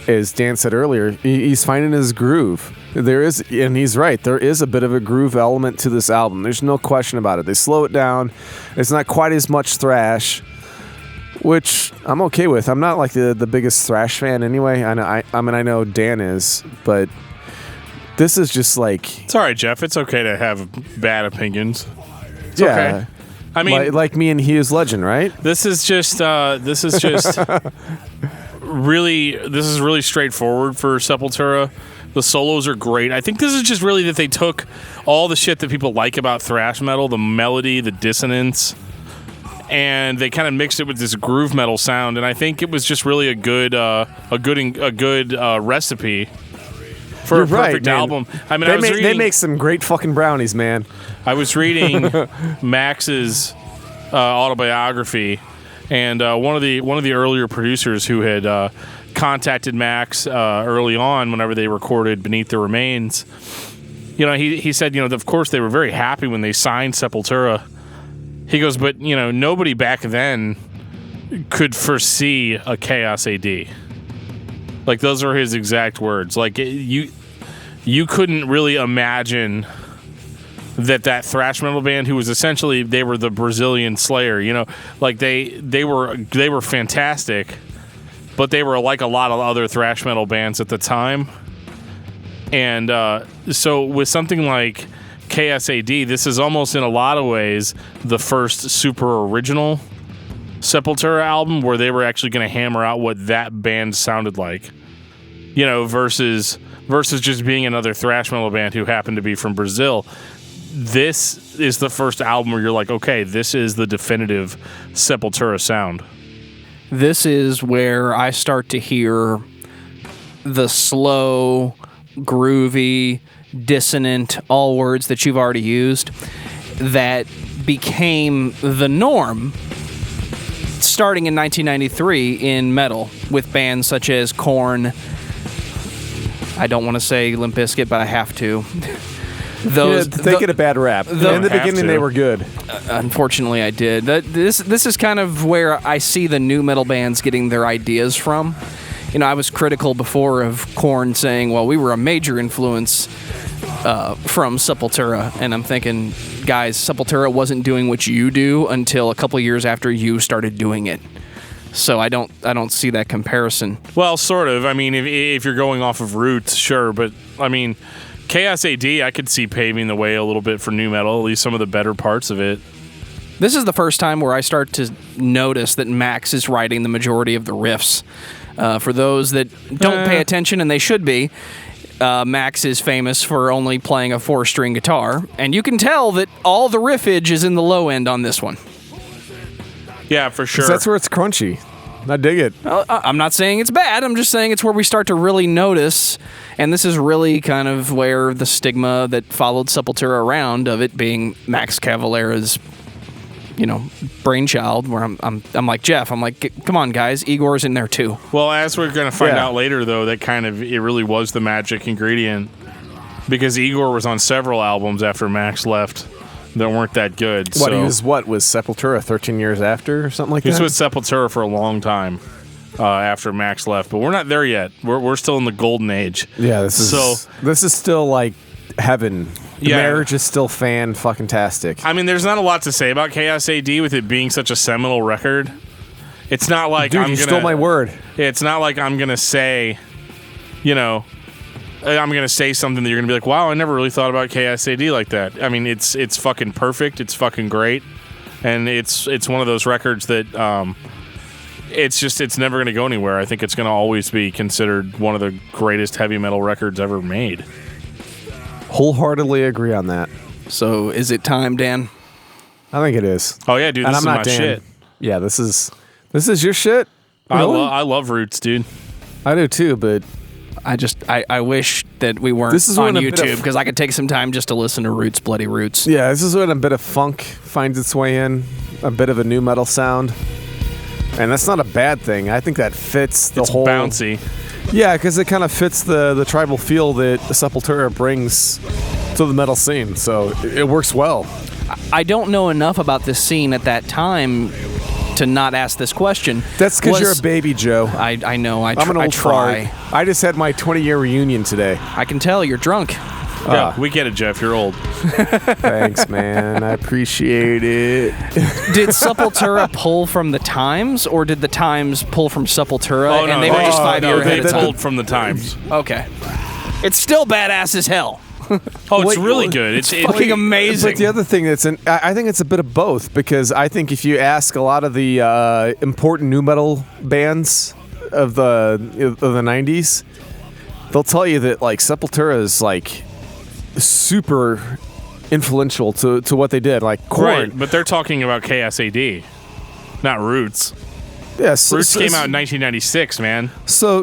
as Dan said earlier, he's finding his groove. There is, and he's right, there is a bit of a groove element to this album. There's no question about it. They slow it down. It's not quite as much thrash, which I'm okay with. I'm not, like, the biggest thrash fan anyway. I mean, I know Dan is, but this is just like... It's all right, Geoff. It's okay to have bad opinions. It's okay. I mean, like me and Hughes Legend, right? this is just really straightforward for Sepultura. The solos are great. I think this is just really that they took all the shit that people like about thrash metal, the melody, the dissonance, and they kind of mixed it with this groove metal sound. And I think it was just really a good recipe for a perfect album. I mean, they make some great fucking brownies, man. I was reading Max's autobiography, and one of the earlier producers who had contacted Max early on whenever they recorded Beneath the Remains, he said, of course they were very happy when they signed Sepultura. He goes, but nobody back then could foresee a Chaos AD. Like, those are his exact words. Like, you couldn't really imagine that thrash metal band, who was essentially, they were the Brazilian Slayer, like they were fantastic, but they were like a lot of other thrash metal bands at the time. And so with something like KSAD, this is almost in a lot of ways the first super original Sepultura album where they were actually going to hammer out what that band sounded like, versus just being another thrash metal band who happened to be from Brazil. This is the first album where you're like, okay, this is the definitive Sepultura sound. This is where I start to hear the slow, groovy, dissonant, all words that you've already used that became the norm starting in 1993 in metal with bands such as Korn. I don't want to say Limp Bizkit, but I have to. They get a bad rap. In the beginning, they were good. Unfortunately, I did. This is kind of where I see the new metal bands getting their ideas from. I was critical before of Korn saying, well, we were a major influence from Sepultura. And I'm thinking, guys, Sepultura wasn't doing what you do until a couple years after you started doing it. So I don't see that comparison. Well, sort of. I mean, if you're going off of roots, sure. But, I mean, Chaos AD, I could see paving the way a little bit for new metal, at least some of the better parts of it. This is the first time where I start to notice that Max is writing the majority of the riffs. For those that don't pay attention, and they should be, Max is famous for only playing a 4-string guitar, and you can tell that all the riffage is in the low end on this one. Yeah, for sure. That's where it's crunchy. I dig it. I'm not saying it's bad. I'm just saying it's where we start to really notice, and this is really kind of where the stigma that followed Sepultura around of it being Max Cavalera's, brainchild. Where I'm like Geoff. I'm like, come on, guys, Igor's in there too. Well, as we're gonna find out later, though, that it really was the magic ingredient, because Igor was on several albums after Max left that weren't that good. He was Sepultura 13 years after or something like that? He was with Sepultura for a long time after Max left, but we're not there yet. We're still in the golden age. Yeah, this is still like heaven. The marriage is still fan-fucking-tastic. I mean, there's not a lot to say about Chaos AD with it being such a seminal record. It's not like you stole my word. It's not like I'm gonna say, I'm going to say something that you're going to be like, wow, I never really thought about KSAD like that. I mean, it's fucking perfect. It's fucking great. And it's one of those records that it's never going to go anywhere. I think it's going to always be considered one of the greatest heavy metal records ever made. Wholeheartedly agree on that. So is it time, Dan? I think it is. Oh, yeah, dude, this is my shit. Yeah, this is your shit? Really? I love Roots, dude. I do too, but I wish that we weren't on YouTube because I could take some time just to listen to Roots, Bloody Roots. Yeah, this is when a bit of funk finds its way in, a bit of a new metal sound. And that's not a bad thing. I think that fits the whole... It's bouncy. Yeah, because it kind of fits the tribal feel that Sepultura brings to the metal scene. So it works well. I don't know enough about this scene at that time to not ask this question. That's because you're a baby, Joe. I know. I'm an old try. I just had my 20-year reunion today. I can tell you're drunk. Yeah, we get it, Geoff. You're old. Thanks, man. I appreciate it. Did Sepultura pull from the times, or did the times pull from Sepultura? Oh, no, and they were just 5 years ahead of They time? pulled from the times. Okay. It's still badass as hell. Oh, it's really good. It's fucking amazing. But the other thing I think it's a bit of both, because I think if you ask a lot of the important nu metal bands of the 90s, they'll tell you that like Sepultura is like super influential to what they did, like Korn. Right, but they're talking about KSAD, not Roots. Yes, Roots came out in 1996, man. So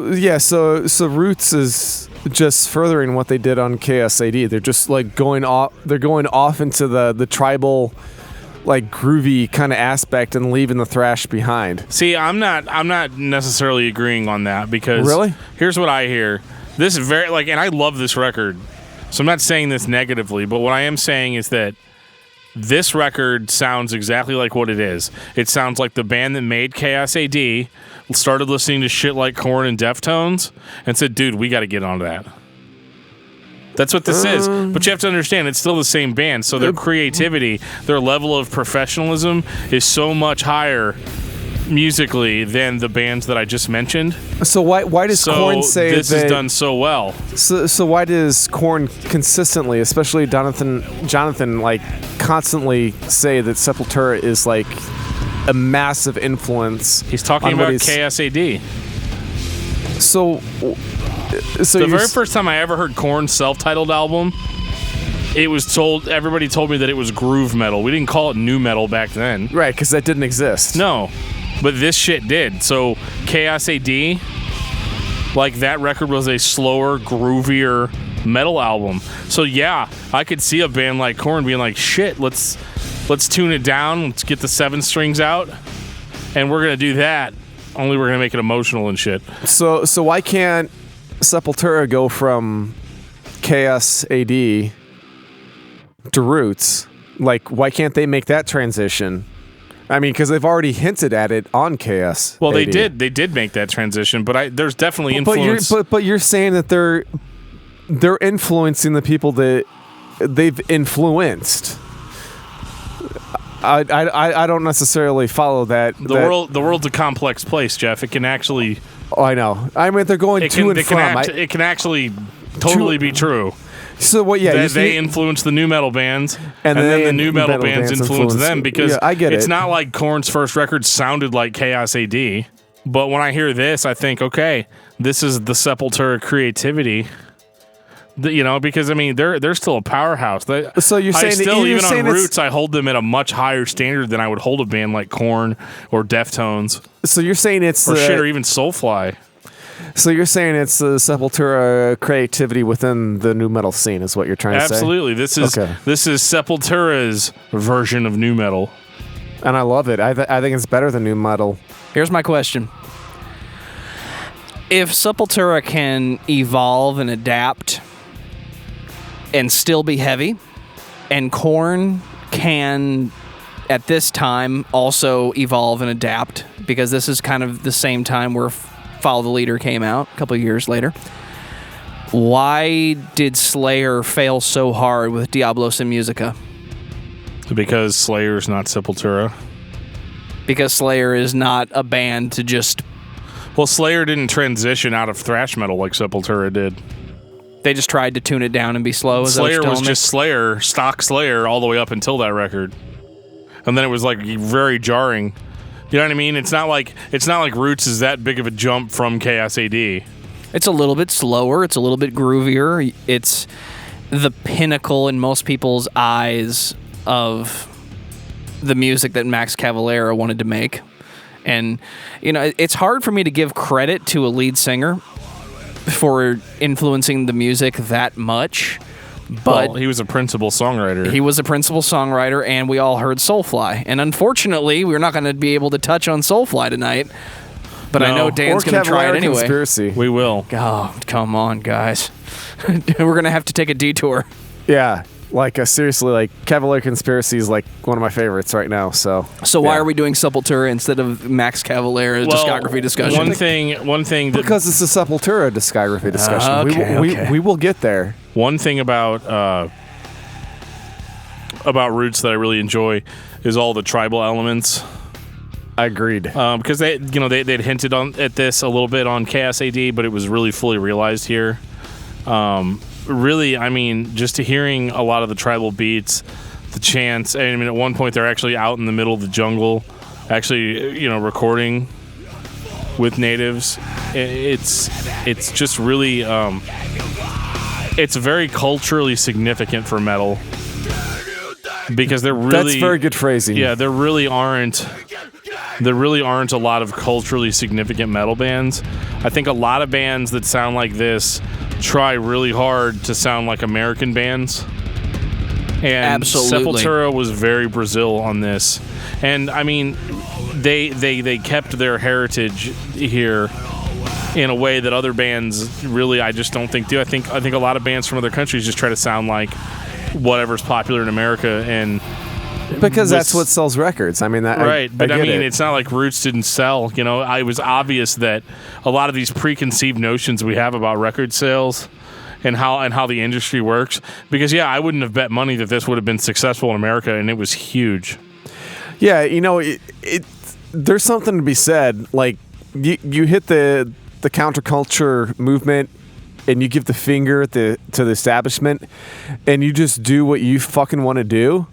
Roots is just furthering what they did on KSAD. They're just like going off into the tribal, like groovy kind of aspect and leaving the thrash behind. See, I'm not necessarily agreeing on that, because Really? Here's what I hear. This is very like, and I love this record, so I'm not saying this negatively, but what I am saying is that this record sounds exactly like what it is. It sounds like the band that made KSAD started listening to shit like Korn and Deftones and said, dude, we got to get onto that. That's what this is. But you have to understand, it's still the same band, so their creativity, their level of professionalism is so much higher musically than the bands that I just mentioned. So why does Korn say this is done so well? So why does Korn consistently, especially Jonathan, like constantly say that Sepultura is like a massive influence? He's talking about KSAD. So the very first time I ever heard Korn's self-titled album, everybody told me that it was groove metal. We didn't call it nu metal back then. Right, because that didn't exist. No, but this shit did. So KSAD, like that record was a slower, groovier metal album. So yeah, I could see a band like Korn being like, shit, let's tune it down, let's get the 7 strings out, and we're gonna do that. Only we're gonna make it emotional and shit. So why can't Sepultura go from KSAD to Roots? Like, why can't they make that transition? I mean, because they've already hinted at it on KSAD. Well, they did make that transition, but there's definitely influence. But you're saying that they're influencing the people that they've influenced. I don't necessarily follow that. The world's a complex place, Geoff. It can actually. Oh, I know. I mean, they're going to and from. It can actually totally be true. So what? Yeah, they influence the nu metal bands, and then the nu metal bands influence them, because I get it's not like Korn's first record sounded like KSAD. But when I hear this, I think, okay, this is the Sepultura creativity. Because I mean, they're still a powerhouse. So you're saying even on Roots, I hold them at a much higher standard than I would hold a band like Korn or Deftones. So you're saying or even Soulfly. So you're saying it's the Sepultura creativity within the nu metal scene is what you're trying to say? Absolutely. This is Sepultura's version of nu metal. And I love it. I think it's better than nu metal. Here's my question. If Sepultura can evolve and adapt and still be heavy, and Korn can, at this time, also evolve and adapt, because this is kind of the same time where Follow the Leader came out a couple of years later. Why did Slayer fail so hard with Diablos and Musica? Because Slayer's not Sepultura. Because Slayer is not a band to just... Well, Slayer didn't transition out of thrash metal like Sepultura did. They just tried to tune it down and be slow. Slayer was just Slayer, stock Slayer, all the way up until that record. And then it was like very jarring. You know what I mean? It's not like Roots is that big of a jump from KSAD. It's a little bit slower. It's a little bit groovier. It's the pinnacle in most people's eyes of the music that Max Cavalera wanted to make. And, it's hard for me to give credit to a lead singer for influencing the music that much. But he was a principal songwriter. He was a principal songwriter, and we all heard Soulfly. And unfortunately, we're not going to be able to touch on Soulfly tonight. But I know Dan's going to try it anyway. Conspiracy. We will. Oh, come on, guys. We're going to have to take a detour. Yeah. Seriously, Cavalier Conspiracy is one of my favorites right now. So why are we doing Sepultura instead of Max Cavalera's discography discussion? One thing because it's a Sepultura discography discussion. We will get there. One thing about Roots that I really enjoy is all the tribal elements. I agreed. Because they'd hinted at this a little bit on KSAD, but it was really fully realized here. really, I mean, just hearing a lot of the tribal beats, the chants. I mean, at one point they're actually out in the middle of the jungle, actually, recording with natives. It's just really, it's very culturally significant for metal because there really, That's very good phrasing. Yeah, there really aren't a lot of culturally significant metal bands. I think a lot of bands that sound like this try really hard to sound like American bands. And Absolutely. Sepultura was very Brazil on this. And I mean, they kept their heritage here in a way that other bands really, I just don't think do. I think a lot of bands from other countries just try to sound like whatever's popular in America, and Because that's what sells records. I mean, right. But I get mean, it. it's not like Roots didn't sell. It was obvious that a lot of these preconceived notions we have about record sales and how the industry works. Because I wouldn't have bet money that this would have been successful in America, and it was huge. Yeah, there's something to be said. Like you hit the counterculture movement, and you give the finger to the establishment, and you just do what you fucking want to do.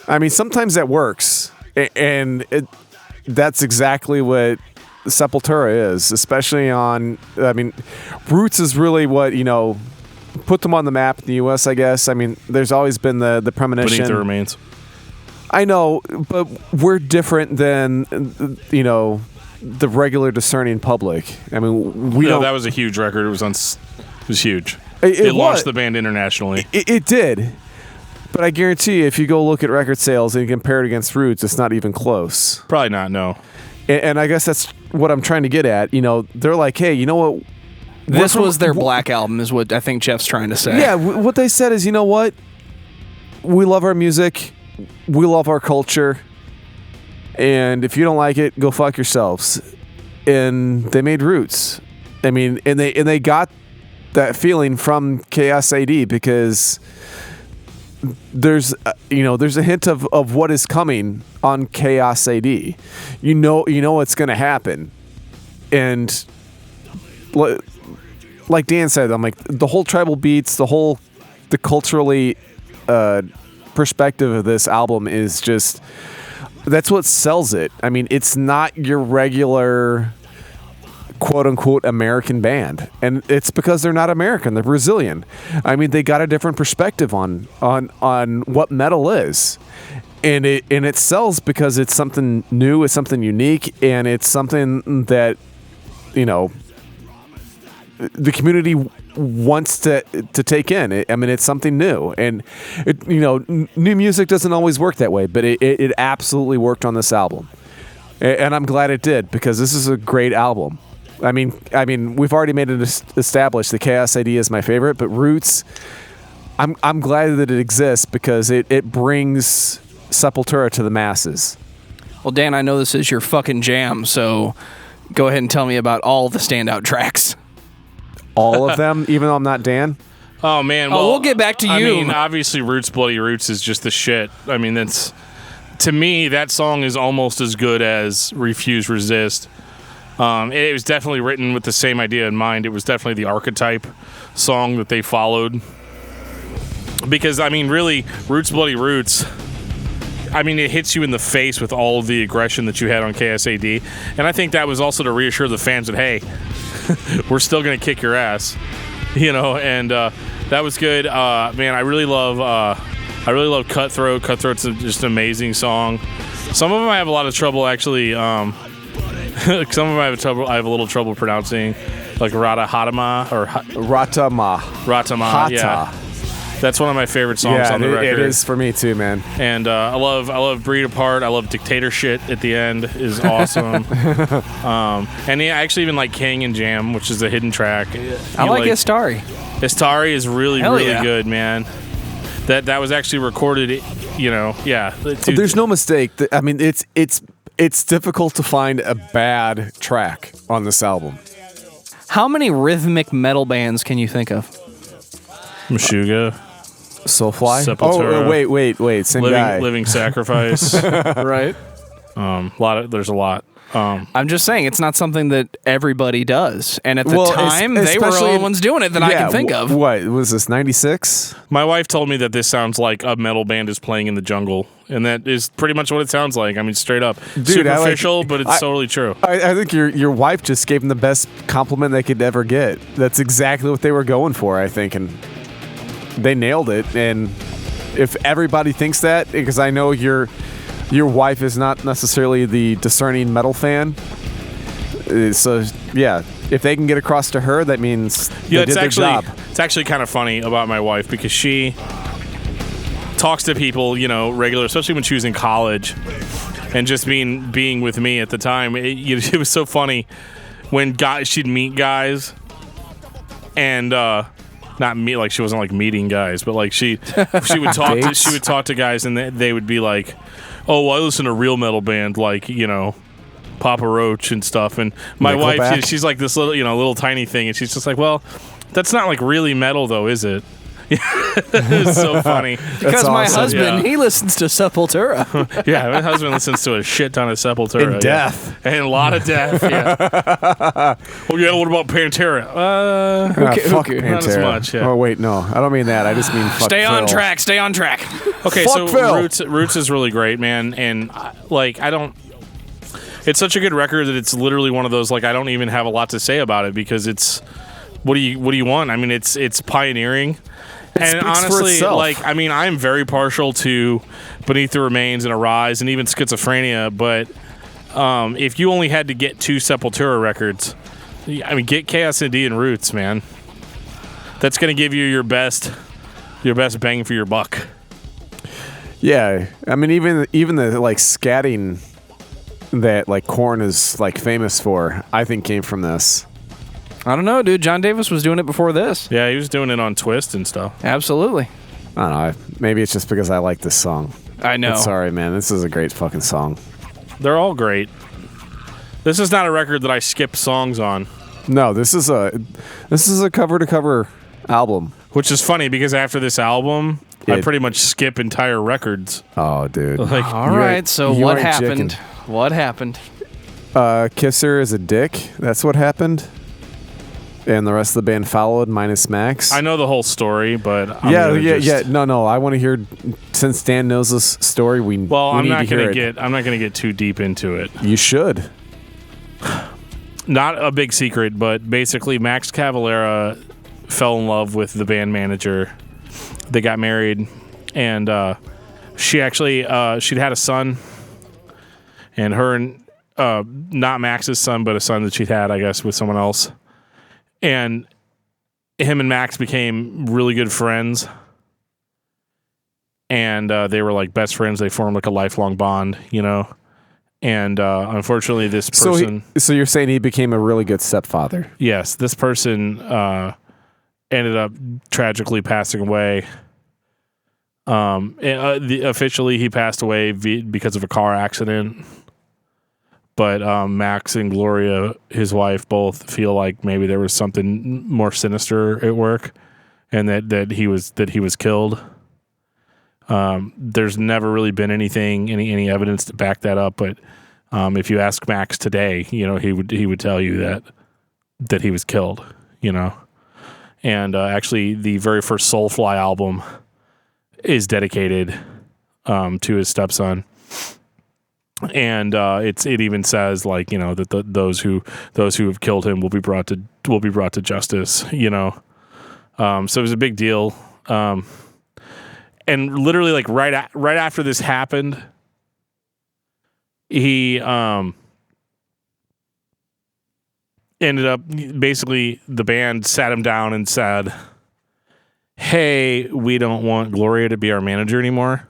I mean, sometimes that works, and that's exactly what Sepultura is, especially on. I mean, Roots is really what put them on the map in the U.S. I guess. I mean, there's always been the premonition. Beneath the Remains. I know, but we're different than the regular discerning public. I mean, we don't. That was a huge record. It was huge. It launched the band internationally. It did. But I guarantee you, if you go look at record sales and you compare it against Roots, it's not even close. Probably not, no. And I guess that's what I'm trying to get at. They're like, hey, you know what? This was their Black Album, is what I think Geoff's trying to say. Yeah, what they said is, you know what? We love our music. We love our culture. And if you don't like it, go fuck yourselves. And they made Roots. I mean, and they got that feeling from Chaos AD because there's a hint of what is coming on Chaos AD. You know what's going to happen. And like Dan said, I'm like, the whole tribal beats, the culturally perspective of this album is just, that's what sells it. I mean, it's not your regular quote unquote American band, and it's because they're not American, they're Brazilian. I mean, they got a different perspective on what metal is, and it sells because it's something new, it's something unique, and it's something that the community wants to take in. I mean, it's something new, and new music doesn't always work that way, but it absolutely worked on this album, and I'm glad it did because this is a great album. I mean, we've already made it established that Chaos AD is my favorite, but Roots, I'm glad that it exists because it brings Sepultura to the masses. Well, Dan, I know this is your fucking jam, so go ahead and tell me about all the standout tracks. All of them, even though I'm not Dan? Oh, man. Well, we'll get back to you. I mean, obviously, Roots Bloody Roots is just the shit. I mean, to me, that song is almost as good as Refuse Resist. It was definitely written with the same idea in mind. It was definitely the archetype song that they followed. Because, I mean, really, Roots Bloody Roots, I mean, it hits you in the face with all of the aggression that you had on KSAD. And I think that was also to reassure the fans that, hey, we're still going to kick your ass. And that was good. Man, I really love Cutthroat. Cutthroat's just an amazing song. Some of them I have a lot of trouble actually... some of them I have a little trouble pronouncing, like Ratamahatta or Ratamahatta. Yeah, that's one of my favorite songs on the record. It is for me too, man. And I love Breed Apart. I love Dictator Shit at the end is awesome. And I actually even like King and Jam, which is a hidden track. I like Istari. Istari is really good, man. That was actually recorded. Yeah. There's no mistake. I mean, it's difficult to find a bad track on this album. How many rhythmic metal bands can you think of? Meshuggah, Soulfly. Sepultura. Wait. Same guy. Living Sacrifice. Right. There's a lot. I'm just saying it's not something that everybody does. And at the Well, time, they were the only ones doing it that I can think of. What was this, 96? My wife told me that this sounds like a metal band is playing in the jungle, and that is pretty much what it sounds like. I mean, straight up. Dude, superficial, but it's totally true. I think your wife just gave them the best compliment they could ever get. That's exactly what they were going for, I think, and they nailed it. And if everybody thinks that, because I know your wife is not necessarily the discerning metal fan, so yeah, if they can get across to her, that means they did their job. It's actually kind of funny about my wife because she talks to people, regular, especially when she was in college, and just being with me at the time. It was so funny when she'd meet guys, and not me, like she wasn't like meeting guys, but like she would talk to guys, and they would be like, "Oh, well, I listen to real metal band like Papa Roach and stuff." And my wife, she's like this little tiny thing, and she's just like, "Well, that's not like really metal though, is it?" It's so funny. Because my husband, he listens to Sepultura. Yeah, my husband listens to a shit ton of Sepultura. And death. Yeah. And a lot of death, yeah. Oh, yeah, what about Pantera? Fuck Not Pantera. as much, yeah. Oh, wait, no. I don't mean that. I just mean fuck Stay on Phil. track. Stay on track. Okay, Fuck so Phil. Roots is really great, man. And, it's such a good record that it's literally one of those, like, I don't even have a lot to say about it because it's, what do you want? I mean, it's pioneering. And honestly, I'm very partial to Beneath the Remains and Arise and even Schizophrenia, but if you only had to get 2 Sepultura records, get Chaos AD and Roots, man. That's going to give you your best bang for your buck. Yeah, I mean, even the like scatting that like Korn is like famous for, I think came from this. I don't know, dude. John Davis was doing it before this. Yeah, he was doing it on Twist and stuff. Absolutely. I don't know. Maybe it's just because I like this song. I know. Sorry, man. This is a great fucking song. They're all great. This is not a record that I skip songs on. No, this is a cover to cover album. Which is funny because after this album, I pretty much skip entire records. Oh, dude. Like, all right. So what happened? What happened? Kisser is a dick. That's what happened. And the rest of the band followed, minus Max. I know the whole story, but No. I want to hear. Since Dan knows this story, I'm not going to get too deep into it. You should. Not a big secret, but basically, Max Cavalera fell in love with the band manager. They got married, and she actually she'd had a son, and not Max's son, but a son that she'd had, I guess, with someone else. And him and Max became really good friends. And they were like best friends. They formed like a lifelong bond, And unfortunately, this person... So you're saying he became a really good stepfather? Yes. This person ended up tragically passing away. Officially, he passed away because of a car accident. But Max and Gloria, his wife, both feel like maybe there was something more sinister at work, and that he was killed. There's never really been any evidence to back that up. But if you ask Max today, he would tell you that he was killed. And actually, the very first Soulfly album is dedicated to his stepson. And it even says like that those who have killed him will be brought to justice. So it was a big deal. And literally like right after this happened, he ended up basically the band sat him down and said, "Hey, we don't want Gloria to be our manager anymore.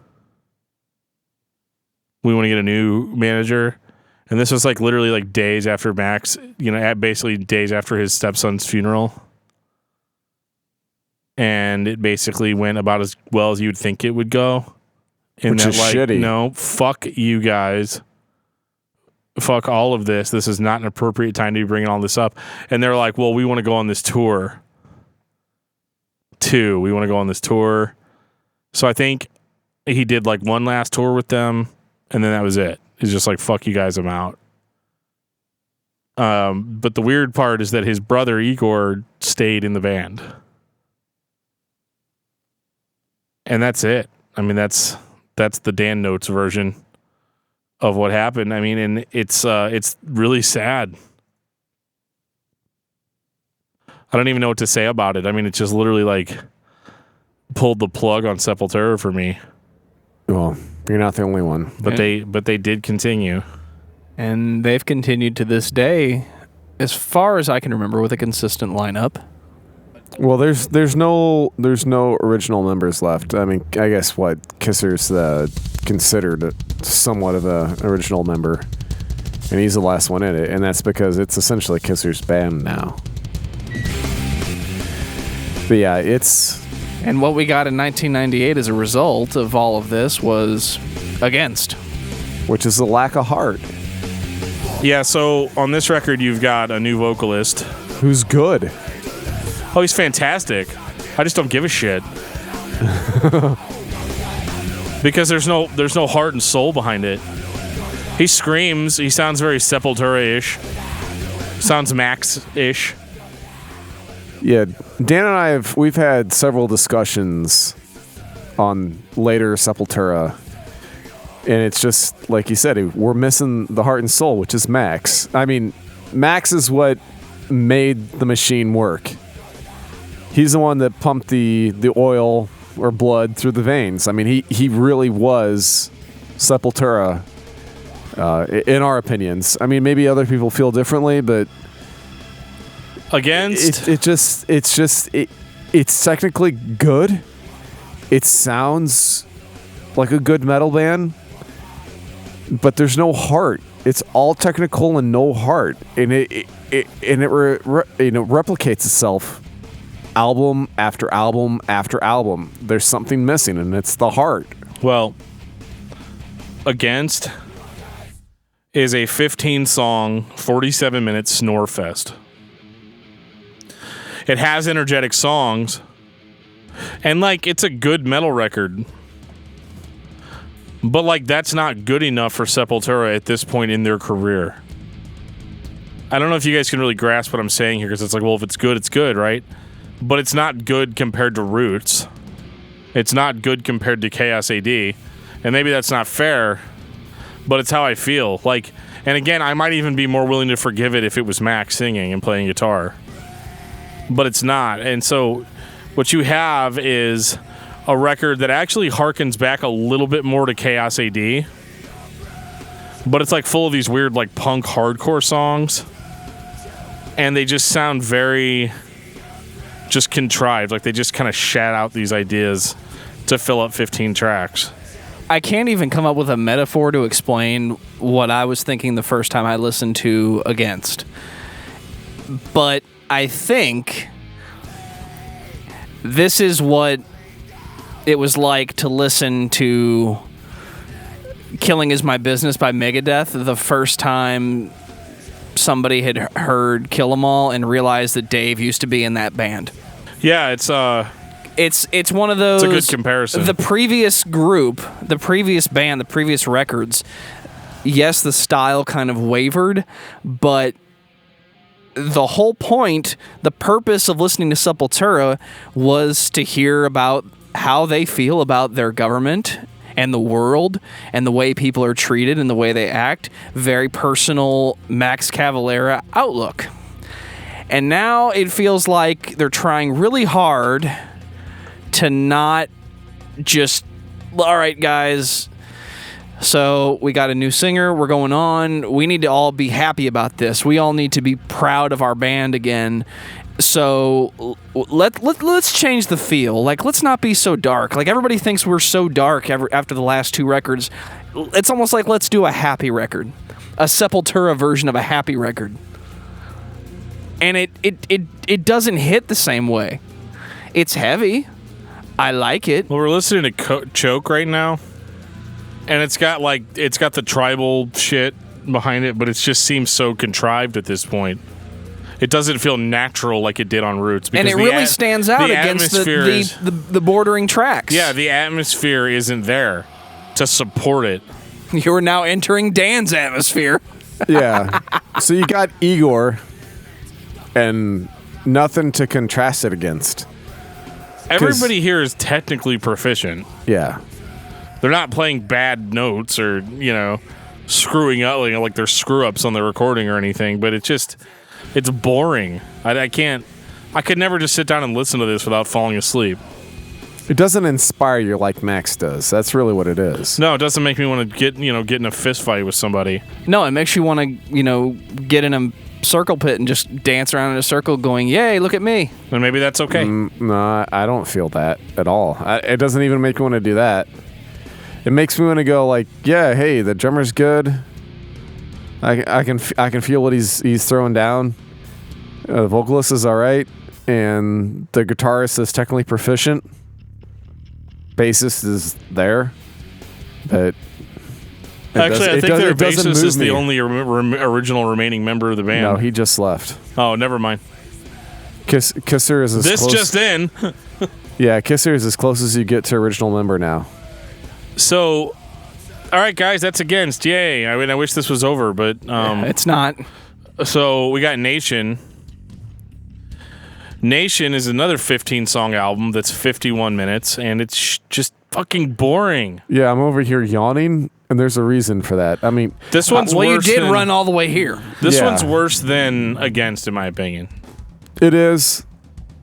We want to get a new manager." And this was like literally like days after Max, basically days after his stepson's funeral. And it basically went about as well as you'd think it would go. Which is shitty. No, fuck you guys. Fuck all of this. This is not an appropriate time to be bringing all this up. And they're like, well, we want to go on this tour too. We want to go on this tour. So I think he did like one last tour with them. And then that was it. He's just like, fuck you guys, I'm out. But the weird part is that his brother Igor stayed in the band. And that's it. I mean, that's the Dan Notes version of what happened. I mean, and it's really sad. I don't even know what to say about it. I mean, it's just literally like pulled the plug on Sepultura for me. Well, you're not the only one. But they did continue. And they've continued to this day, as far as I can remember, with a consistent lineup. Well, there's no original members left. I mean, I guess Kisser's considered somewhat of a original member, and he's the last one in it, and that's because it's essentially Kisser's band now. But yeah, And what we got in 1998 as a result of all of this was Against. Which is the lack of heart. Yeah, so on this record, you've got a new vocalist. Who's good. Oh, he's fantastic. I just don't give a shit. Because there's no heart and soul behind it. He screams. He sounds very Sepultura-ish. Sounds Max-ish. Yeah, Dan and we've had several discussions on later Sepultura, and it's just like you said, we're missing the heart and soul, which is Max. I mean, Max is what made the machine work. He's the one that pumped the oil or blood through the veins. I mean, he really was Sepultura, in our opinions. I mean, maybe other people feel differently, but Against it's technically good. It sounds like a good metal band, but there's no heart. It's all technical and no heart, and it replicates itself album after album after album. There's something missing, and it's the heart. Well, Against is a 15-song, 47-minute snore fest. It has energetic songs, and it's a good metal record. But that's not good enough for Sepultura at this point in their career. I don't know if you guys can really grasp what I'm saying here, because it's well, if it's good, right? But it's not good compared to Roots. It's not good compared to Chaos AD. And maybe that's not fair, but it's how I feel. And again, I might even be more willing to forgive it if it was Max singing and playing guitar. But it's not. And so what you have is a record that actually harkens back a little bit more to Chaos AD. But it's full of these weird punk hardcore songs. And they just sound very just contrived. They just kind of shat out these ideas to fill up 15 tracks. I can't even come up with a metaphor to explain what I was thinking the first time I listened to Against. But I think this is what it was like to listen to Killing Is My Business by Megadeth the first time somebody had heard Kill 'Em All and realized that Dave used to be in that band. Yeah, it's one of those. It's a good comparison. The previous group, the previous band, the previous records, yes, the style kind of wavered, but the whole point, the purpose of listening to Sepultura was to hear about how they feel about their government and the world and the way people are treated and the way they act. Very personal Max Cavalera outlook. And now it feels like they're trying really hard to not just, all right, guys, so we got a new singer, we're going on, we need to all be happy about this. We all need to be proud of our band again. So let's change the feel. Let's not be so dark. Everybody thinks we're so dark after the last two records. It's almost like let's do a happy record. A Sepultura version of a happy record. And it doesn't hit the same way. It's heavy. I like it. Well, we're listening to Choke right now, and it's got the tribal shit behind it, but it just seems so contrived at this point. It doesn't feel natural like it did on Roots. And it really stands out against the bordering tracks. Yeah, the atmosphere isn't there to support it. You're now entering Dan's atmosphere. Yeah. So you got Igor and nothing to contrast it against. Everybody here is technically proficient. Yeah. They're not playing bad notes or, screwing up, like they're screw-ups on the recording or anything, but it's boring. I could never just sit down and listen to this without falling asleep. It doesn't inspire you like Max does. That's really what it is. No, it doesn't make me want to get in a fist fight with somebody. No, it makes you want to, get in a circle pit and just dance around in a circle going, yay, look at me. And maybe that's okay. No, I don't feel that at all. It doesn't even make me want to do that. It makes me want to go like, yeah, hey, the drummer's good. I can feel what he's throwing down. The vocalist is all right, and the guitarist is technically proficient. Bassist is there, but actually, I think their bassist is the me. only original remaining member of the band. No, he just left. Oh, never mind. Kisser is as This close. just in. Yeah, Kisser is as close as you get to original member now. So, all right, guys, that's Against. Yay! I mean, I wish this was over, but It's not. So we got Nation. Nation is another 15-song album that's 51 minutes, and it's just fucking boring. Yeah, I'm over here yawning, and there's a reason for that. I mean, This one's Well, you worse did than, run all the way here. This Yeah. one's worse than Against, in my opinion. it is.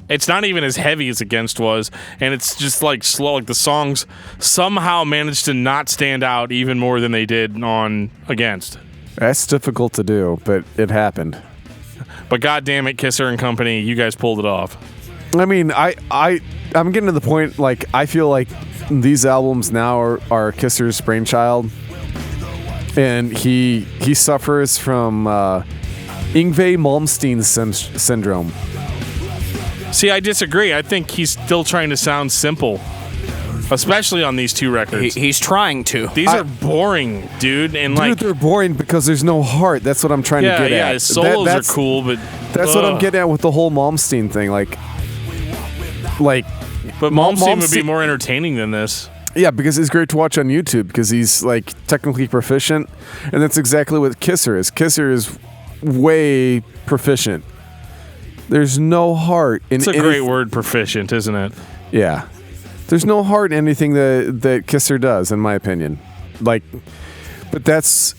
It's not even as heavy as Against was, and it's just like slow. Like the songs somehow managed to not stand out even more than they did on Against. That's difficult to do, but it happened. But goddamn it, Kisser and Company, you guys pulled it off. I mean, I'm getting to the point, like, I feel like these albums now are Kisser's brainchild. And he suffers from Yngwie Malmsteen syndrome. See, I disagree. I think he's still trying to sound simple, especially on these two records. He's trying to. These are boring, dude. And Dude, they're boring because there's no heart. That's what I'm trying to get at. His solos are cool, but That's what I'm getting at with the whole Malmsteen thing. Like, but Malmsteen would be more entertaining than this. yeah, because he's great to watch on YouTube because he's like technically proficient, and that's exactly what Kisser is. Kisser is way proficient. There's no heart in It's a great word, proficient, isn't it? Yeah. There's no heart in anything that Kisser does, in my opinion. Like, but that's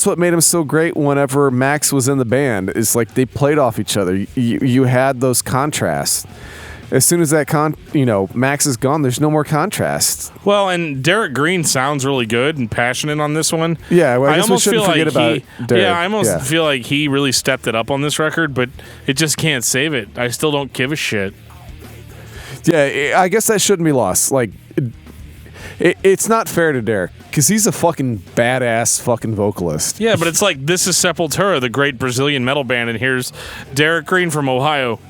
what made him so great whenever Max was in the band, is like they played off each other. You had those contrasts. As soon as that Max is gone, there's no more contrast. Well, and Derrick Green sounds really good and passionate on this one. Yeah, well, I guess we almost shouldn't feel forget like about Derrick. Yeah, I almost feel like he really stepped it up on this record, but it just can't save it. I still don't give a shit. Yeah, I guess that shouldn't be lost. Like, it's not fair to Derrick because he's a fucking badass fucking vocalist. Yeah, but it's like, this is Sepultura, the great Brazilian metal band, and here's Derrick Green from Ohio.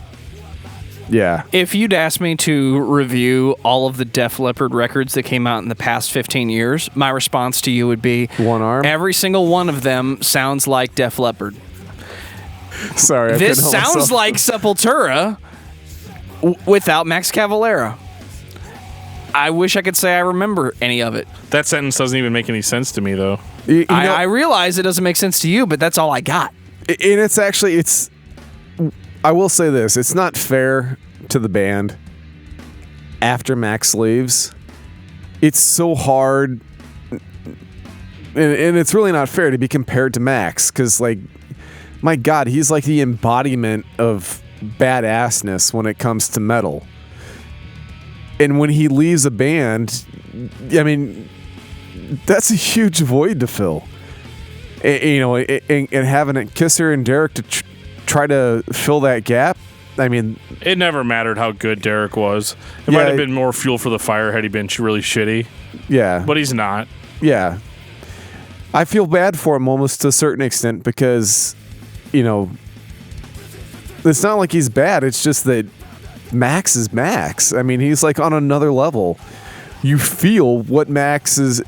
Yeah. If you'd asked me to review all of the Def Leppard records that came out in the past 15 years, my response to you would be, One arm? every single one of them sounds like Def Leppard. Sorry, I This couldn't help sounds myself. like Sepultura without Max Cavalera. I wish I could say I remember any of it. That sentence doesn't even make any sense to me, though. You know, I realize it doesn't make sense to you, but that's all I got. and it's actually I will say this, it's not fair to the band after Max leaves. It's so hard, and it's really not fair to be compared to Max, because, like, my God, he's like the embodiment of badassness when it comes to metal. And when he leaves a band, I mean, that's a huge void to fill. And having a Kisser and Derrick to try to fill that gap, I mean, It never mattered how good Derrick was. It might have been more fuel for the fire had he been really shitty, yeah. but he's not. Yeah. I feel bad for him almost to a certain extent because, it's not like he's bad. It's just that Max is Max. I mean, he's like on another level. You feel what Max is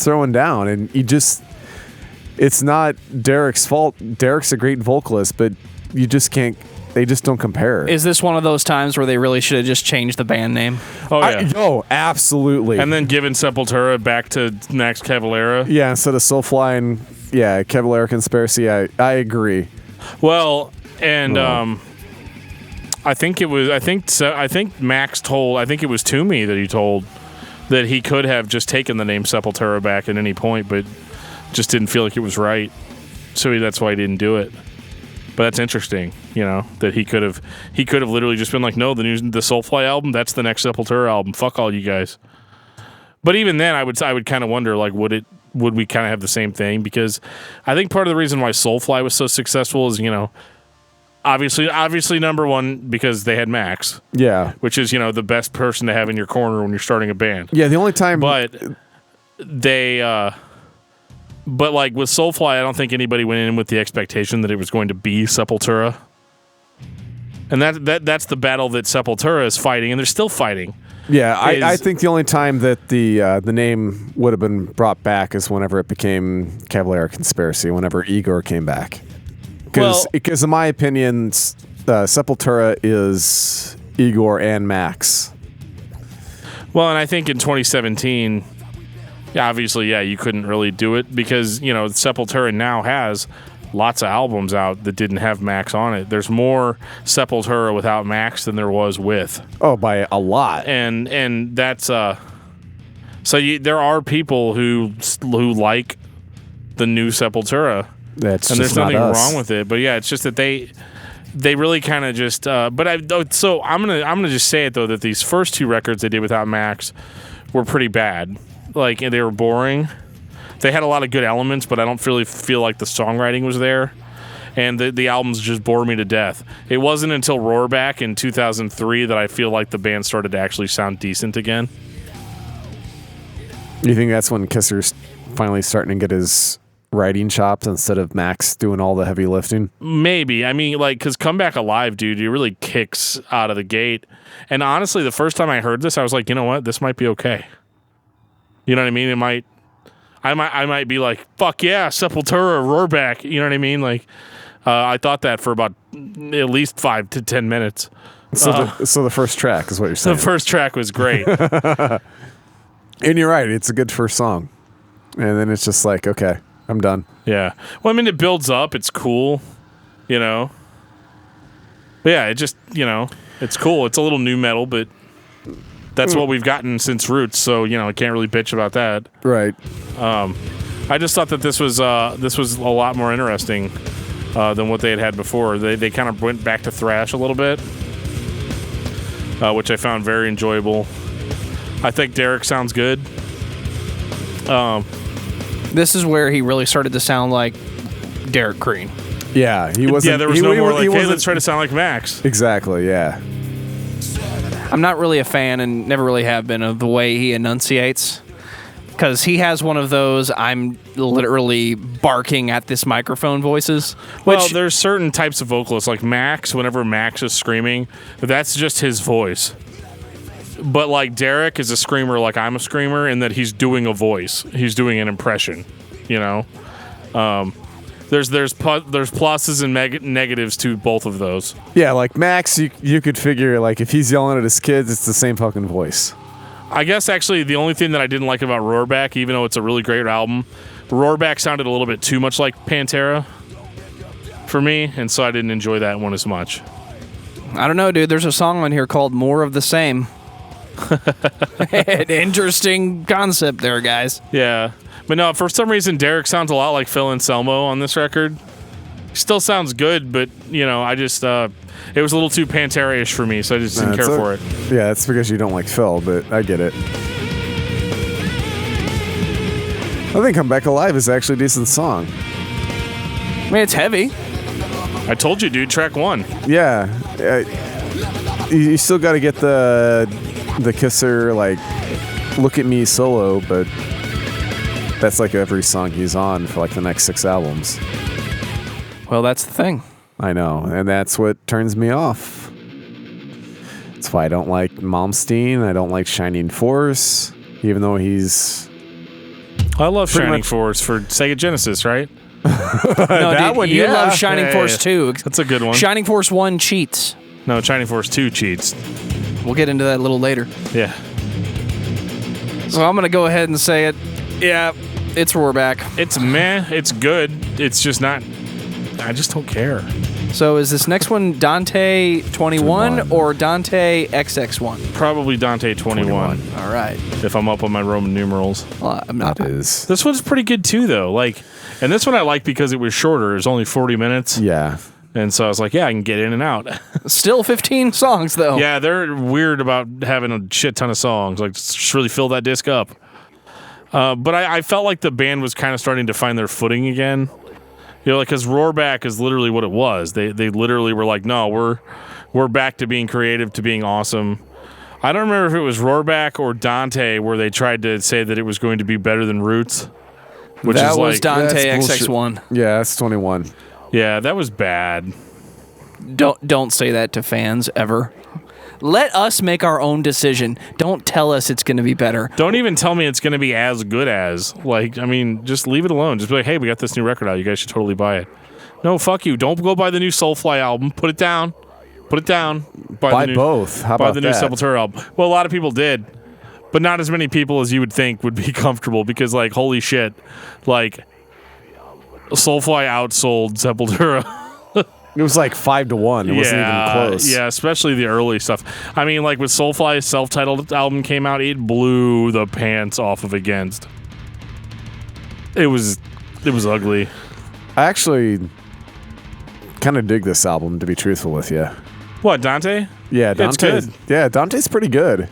throwing down, and it's not Derrick's fault. Derrick's a great vocalist, but you just can't. They just don't compare. Is this one of those times where they really should have just changed the band name? Oh, yeah. Absolutely. And then giving Sepultura back to Max Cavalera. Yeah, instead of Soulfly and Cavalier Conspiracy. I agree. Well, and I think it was Max told, I think it was Toomey that he told that he could have just taken the name Sepultura back at any point, but just didn't feel like it was right. So that's why he didn't do it. But that's interesting, that he could have literally just been like, no, the Soulfly album, that's the next Sepultura album. Fuck all you guys. But even then, I would kind of wonder, like, would we kind of have the same thing? Because I think part of the reason why Soulfly was so successful is, obviously number one, because they had Max. Yeah. Which is, the best person to have in your corner when you're starting a band. Yeah, the only time... But they... But like with Soulfly, I don't think anybody went in with the expectation that it was going to be Sepultura. And that's the battle that Sepultura is fighting, and they're still fighting. Yeah, I think the only time that the name would have been brought back is whenever it became Cavalier Conspiracy, whenever Igor came back. Because in my opinion, Sepultura is Igor and Max. Well, and I think in 2017... Yeah, obviously, you couldn't really do it because, Sepultura now has lots of albums out that didn't have Max on it. There's more Sepultura without Max than there was with. Oh, by a lot. And that's so there are people who like the new Sepultura. That's and just there's nothing not us. wrong with it, but yeah, it's just that they really kind of just so I'm gonna just say it though that these first two records they did without Max were pretty bad. Like, they were boring. They had a lot of good elements, but I don't really feel like the songwriting was there. And the albums just bore me to death. It wasn't until Roarback in 2003 that I feel like the band started to actually sound decent again. You think that's when Kisser's finally starting to get his writing chops instead of Max doing all the heavy lifting? Maybe. I mean, like, because Come Back Alive, dude, it really kicks out of the gate. And honestly, the first time I heard this, I was like, you know what? This might be okay. You know what I mean? I might be like, fuck yeah, Sepultura, Roarback. You know what I mean? Like, I thought that for about at least 5 to 10 minutes. So the first track is what you're saying. The first track was great. And you're right. It's a good first song. And then it's just like, okay, I'm done. Yeah. Well, I mean, it builds up. It's cool, But yeah, it just, it's cool. It's a little new metal, but... That's what we've gotten since Roots, so I can't really bitch about that. Right. I just thought that this was a lot more interesting than what they had before. They kind of went back to thrash a little bit, which I found very enjoyable. I think Derrick sounds good. This is where he really started to sound like Derrick Green. Yeah, he wasn't. Yeah, there was no more like, hey, let's try to sound like Max. Exactly. Yeah. I'm not really a fan and never really have been of the way he enunciates because he has one of those I'm literally barking at this microphone voices. Well, there's certain types of vocalists like Max. Whenever Max is screaming, that's just his voice. But like Derrick is a screamer like I'm a screamer in that he's doing a voice. He's doing an impression, There's pluses and negatives to both of those. Yeah, like Max, you could figure like if he's yelling at his kids, it's the same fucking voice. I guess actually the only thing that I didn't like about Roarback, even though it's a really great album, Roarback sounded a little bit too much like Pantera for me, and so I didn't enjoy that one as much. I don't know, dude. There's a song on here called More of the Same. An interesting concept there, guys. Yeah. But no, for some reason, Derrick sounds a lot like Phil Anselmo on this record. Still sounds good, but, I just, it was a little too Pantera-ish for me, so I just didn't care for it. Yeah, that's because you don't like Phil, but I get it. I think Come Back Alive is actually a decent song. I mean, it's heavy. I told you, dude, track 1. Yeah. You still got to get the Kisser, like, Look at Me solo, but... That's like every song he's on for like the next 6 albums. Well, that's the thing. I know, and that's what turns me off. That's why I don't like Malmsteen. I don't like Shining Force, even though he's... I love Shining Force for Sega Genesis, right? No, that dude, one, you yeah. love Shining Force 2. That's a good one. Shining Force 1 cheats. No, Shining Force 2 cheats. We'll get into that a little later. Yeah. So I'm going to go ahead and say it. Yeah, It's Roarback. It's meh. It's good. It's just not. I just don't care. So is this next one Dante 21 or Dante XX1? Probably Dante 21. All right. If I'm up on my Roman numerals. Well, I'm not. This one's pretty good too, though. Like, and this one I like because it was shorter. It was only 40 minutes. Yeah. And so I was like, yeah, I can get in and out. Still 15 songs, though. Yeah, they're weird about having a shit ton of songs. Like, just really fill that disc up. But I felt like the band was kind of starting to find their footing again. You know, like, because Roarback is literally what it was. They literally were like, no, we're back to being creative, to being awesome. I don't remember if it was Roarback or Dante where they tried to say that it was going to be better than Roots. Which that is was like, Dante that's XX1. Yeah, that's 21. Yeah, that was bad. Don't say that to fans ever. Let us make our own decision. Don't tell us it's going to be better. Don't even tell me it's going to be as good as. Like, I mean, just leave it alone. Just be like, hey, we got this new record out. You guys should totally buy it. No, fuck you. Don't go buy the new Soulfly album. Put it down. Put it down. Buy both. How about the new that? Sepultura album. Well, a lot of people did, but not as many people as you would think would be comfortable because, like, holy shit, like, Soulfly outsold Sepultura. It was like 5-1. It wasn't even close. Yeah, especially the early stuff. I mean, like, with Soulfly's self-titled album came out, it blew the pants off of Against. It was ugly. I actually kind of dig this album, to be truthful with you. What, Dante? Yeah, Dante. It's good. Yeah, Dante's pretty good.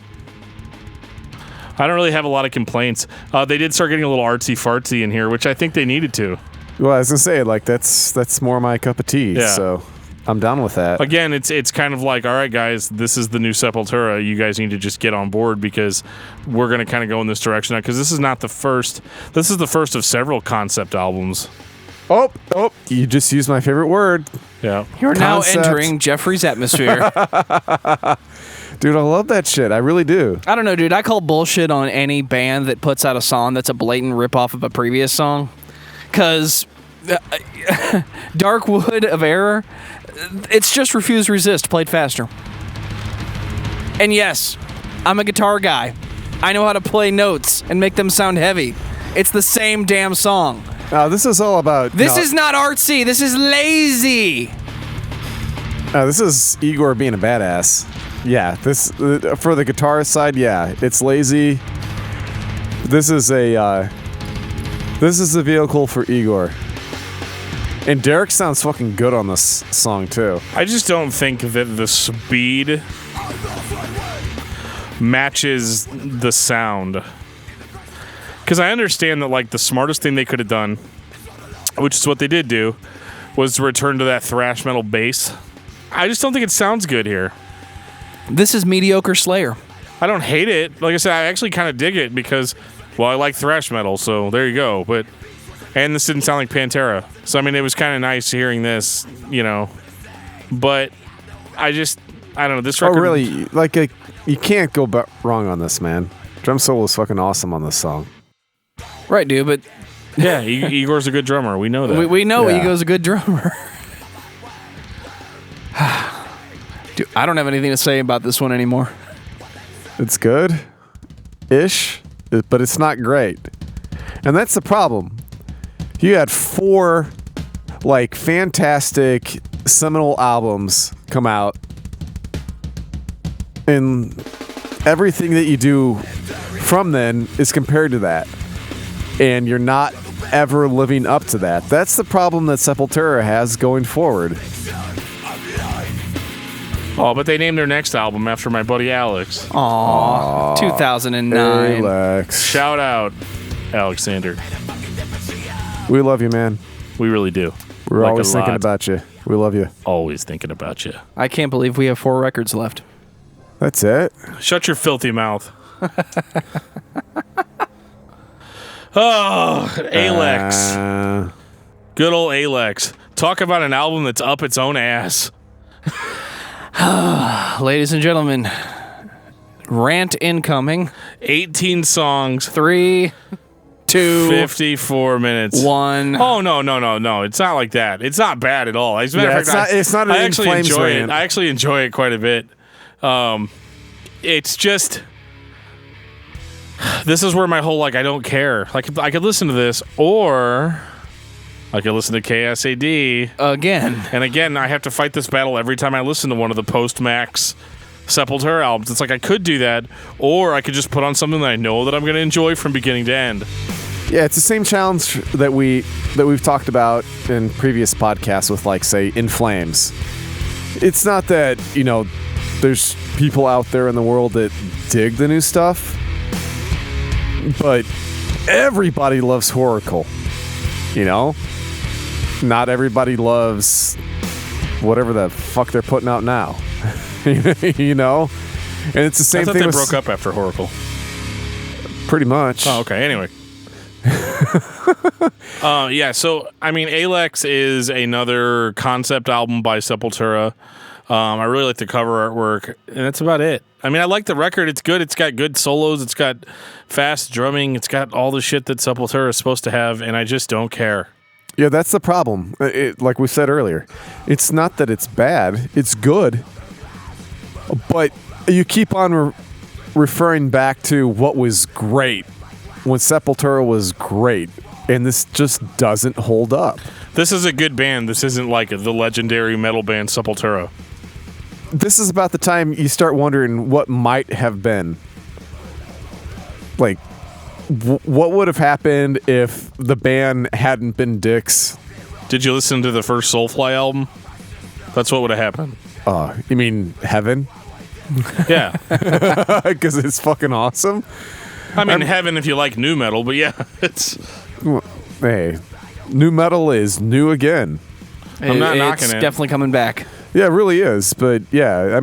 I don't really have a lot of complaints. They did start getting a little artsy-fartsy in here, which I think they needed to. Well, I was gonna say, like, that's more my cup of tea. Yeah. So I'm down with that. Again, it's kind of like, all right, guys, this is the new Sepultura. You guys need to just get on board because we're going to kind of go in this direction now. Because this is not the first. This is the first of several concept albums. Oh, you just used my favorite word. Yeah. You're Concept. now entering Jeffrey's atmosphere. Dude, I love that shit. I really do. I don't know, dude. I call bullshit on any band that puts out a song that's a blatant ripoff of a previous song. Because Darkwood of Error, it's just Refuse Resist played faster. And yes, I'm a guitar guy. I know how to play notes and make them sound heavy. It's the same damn song. This is all about... This is not artsy. This is lazy. This is Igor being a badass. Yeah, this for the guitar side, yeah, it's lazy. This is a vehicle for Igor. And Derrick sounds fucking good on this song too. I just don't think that the speed matches the sound. Because I understand that, like, the smartest thing they could have done, which is what they did do, was to return to that thrash metal bass. I just don't think it sounds good here. This is mediocre Slayer. I don't hate it. Like I said, I actually kind of dig it because, well, I like thrash metal, so there you go. And this didn't sound like Pantera. So, I mean, it was kind of nice hearing this, you know. But I don't know. This record... Oh, really? Like, you can't go wrong on this, man. Drum solo is fucking awesome on this song. Right, dude, but... Yeah, Igor's a good drummer. We know that. We know Yeah. Ego's a good drummer. Dude, I don't have anything to say about this one anymore. It's good-ish, but it's not great. And that's the problem. You had 4, like, fantastic seminal albums come out, and everything that you do from then is compared to that. And you're not ever living up to that. That's the problem that Sepultura has going forward. Oh, but they named their next album after my buddy Alex. Aww. 2009. Alex. Shout out, Alexander. We love you, man. We really do. We're Like always a thinking lot. about you. We love you. Always thinking about you. I can't believe we have 4 records left. That's it. Shut your filthy mouth. Oh, Alex. Good old Alex. Talk about an album that's up its own ass. Ladies and gentlemen, rant incoming. 18 songs, 3, 2, 54 minutes. 1. Oh, no. It's not like that. It's not bad at all. As a matter Yeah, of fact, it's not an I In actually Flames enjoy rant. it. I actually enjoy it quite a bit. It's just... This is where my whole I don't care. Like I could listen to this, or I could listen to KSAD Again. And again, I have to fight this battle every time I listen to one of the post-Max Sepultura albums. It's like I could do that, or I could just put on something that I know that I'm going to enjoy from beginning to end. Yeah, it's the same challenge that we've talked about in previous podcasts with, like, say, In Flames. It's not that, there's people out there in the world that dig the new stuff, but everybody loves horrorcore. Not everybody loves whatever the fuck they're putting out now. And it's the same I thought thing. They broke up after Horacle. Pretty much. Oh, okay. Anyway. Yeah, so, Alex is another concept album by Sepultura. I really like the cover artwork, and that's about it. I like the record. It's good. It's got good solos. It's got fast drumming. It's got all the shit that Sepultura is supposed to have, and I just don't care. Yeah, that's the problem. Like we said earlier, it's not that it's bad. It's good. But you keep on referring back to what was great when Sepultura was great, and this just doesn't hold up. This is a good band. This isn't like the legendary metal band Sepultura. This is about the time you start wondering what might have been. Like, what would have happened if the band hadn't been dicks? Did you listen to the first Soulfly album? That's what would have happened. You mean Heaven? Yeah. Because it's fucking awesome. Heaven if you like new metal, but yeah, it's... Hey, new metal is new again. I'm not knocking it. It's definitely coming back. Yeah, it really is. But yeah,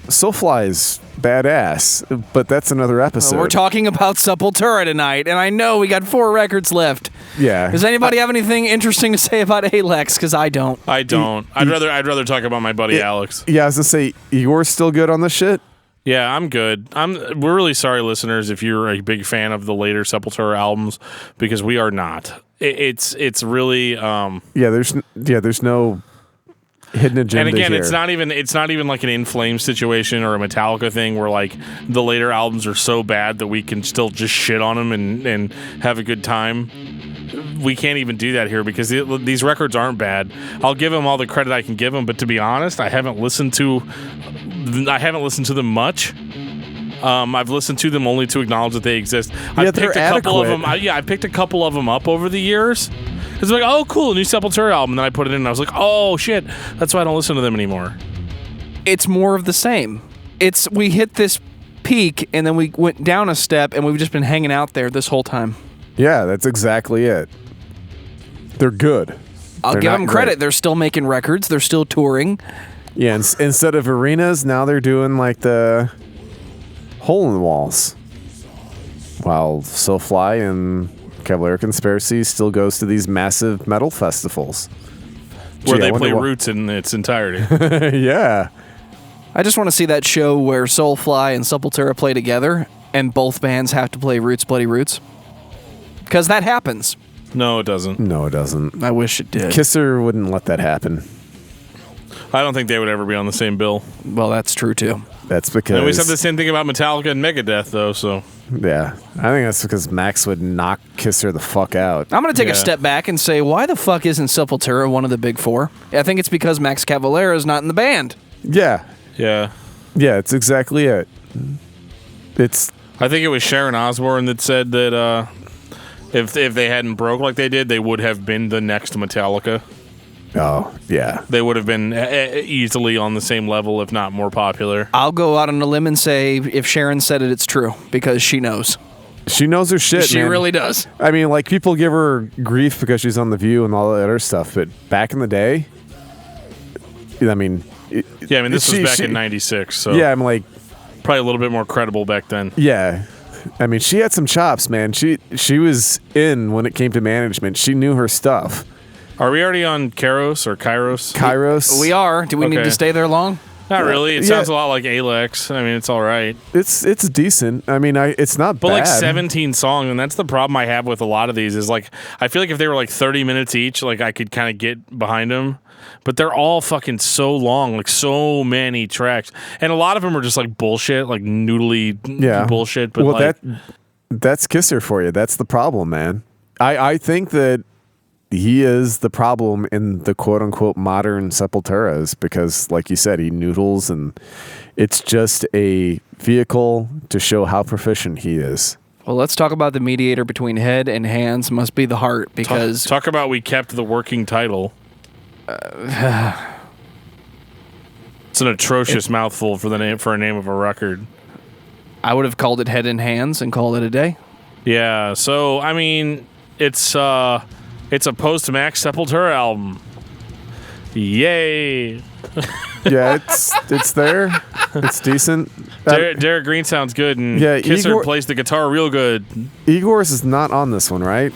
Soulfly is badass, but that's another episode. We're talking about Sepultura tonight, and I know we got 4 records left. Yeah. Does anybody have anything interesting to say about Alex? Because I don't. I don't. I'd rather talk about my buddy Alex. Yeah, I was gonna say, you're still good on this shit? Yeah, I'm good. We're really sorry, listeners, if you're a big fan of the later Sepultura albums, because we are not. It's really there's no hidden agenda. And again, here. it's not even like an In Flames situation or a Metallica thing where like the later albums are so bad that we can still just shit on them and have a good time. We can't even do that here because these records aren't bad. I'll give them all the credit I can give them, but to be honest, I haven't listened to them much. I've listened to them only to acknowledge that they exist. I've picked a couple of them. I picked a couple of them up over the years. It's like, oh, cool, new Sepultura album. And then I put it in and I was like, oh, shit. That's why I don't listen to them anymore. It's more of the same. We hit this peak and then we went down a step and we've just been hanging out there this whole time. Yeah, that's exactly it. They're good. I'll give them credit. They're still making records. They're still touring. Yeah, instead of arenas, now they're doing like the hole in the walls. While Soulfly and Cavalier Conspiracy still goes to these massive metal festivals. Where they play Roots in its entirety. Yeah. I just want to see that show where Soulfly and Sepultura play together and both bands have to play Roots Bloody Roots. Because that happens. No, it doesn't. No, it doesn't. I wish it did. Kisser wouldn't let that happen. I don't think they would ever be on the same bill. Well, that's true, too. That's because... And we said the same thing about Metallica and Megadeth, though, so... Yeah. I think that's because Max would knock Kisser the fuck out. I'm going to take a step back and say, why the fuck isn't Sepultura one of the big 4? I think it's because Max Cavalera is not in the band. Yeah. Yeah. Yeah, it's exactly it. I think it was Sharon Osbourne that said that if they hadn't broke like they did, they would have been the next Metallica. Oh, yeah. They would have been easily on the same level, if not more popular. I'll go out on a limb and say if Sharon said it, it's true, because she knows. She knows her shit, She man. really does. Like, people give her grief because she's on The View and all that other stuff, but back in the day, this was back in 96, so... Yeah, I'm like... Probably a little bit more credible back then. Yeah. She had some chops, man. She was in when it came to management. She knew her stuff. Are we already on Kairos or Kairos? Kairos. We are. Do we need to stay there long? Not really. It sounds a lot like Alex. It's all right. It's decent. It's not but bad. Like 17 songs, and that's the problem I have with a lot of these is like I feel like if they were like 30 minutes each, like I could kind of get behind them. But they're all fucking so long, like so many tracks, and a lot of them are just like bullshit, like noodly bullshit. But That's Kisser for you. That's the problem, man. I think that he is the problem in the quote-unquote modern Sepulturas because, like you said, he noodles, and it's just a vehicle to show how proficient he is. Well, let's talk about the mediator between head and hands must be the heart, because... Talk about we kept the working title. It's an atrocious mouthful for a name of a record. I would have called it Head and Hands and called it a day. Yeah, so, I mean, it's a post-Max Sepultura album. Yay! Yeah, it's there. It's decent. Derrick Green sounds good, and Kisser plays the guitar real good. Igor's is not on this one, right?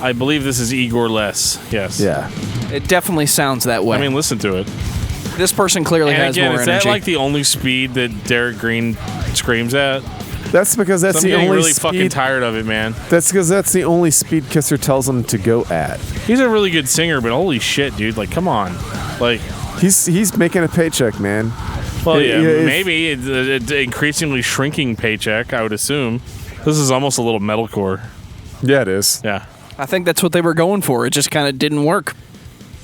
I believe this is Igor-less, yes. Yeah. It definitely sounds that way. I mean, listen to it. This person clearly And has again, more is energy. that like the only speed that Derrick Green screams at? That's because that's I'm the only really speed. fucking tired of it, man. That's because that's the only speed Kisser tells him to go at. He's a really good singer, but holy shit, dude! Like, come on, like. He's making a paycheck, man. Well, yeah, maybe it's increasingly shrinking paycheck. I would assume. This is almost a little metalcore. Yeah, it is. Yeah. I think that's what they were going for. It just kind of didn't work.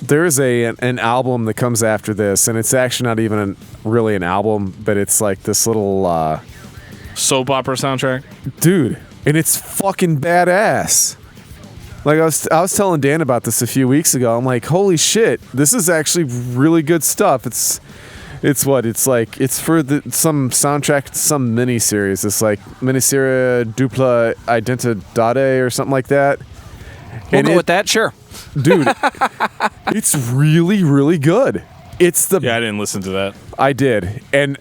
There's an album that comes after this, and it's actually not even really an album, but it's like this little soap opera soundtrack, dude, and it's fucking badass. Like I was telling Dan about this a few weeks ago. I'm like, holy shit, this is actually really good stuff. It's for some soundtrack to some miniseries. It's like miniserie Dupla Identidade or something like that. We'll go with that, sure. Dude, it's really, really good. I didn't listen to that. I did. And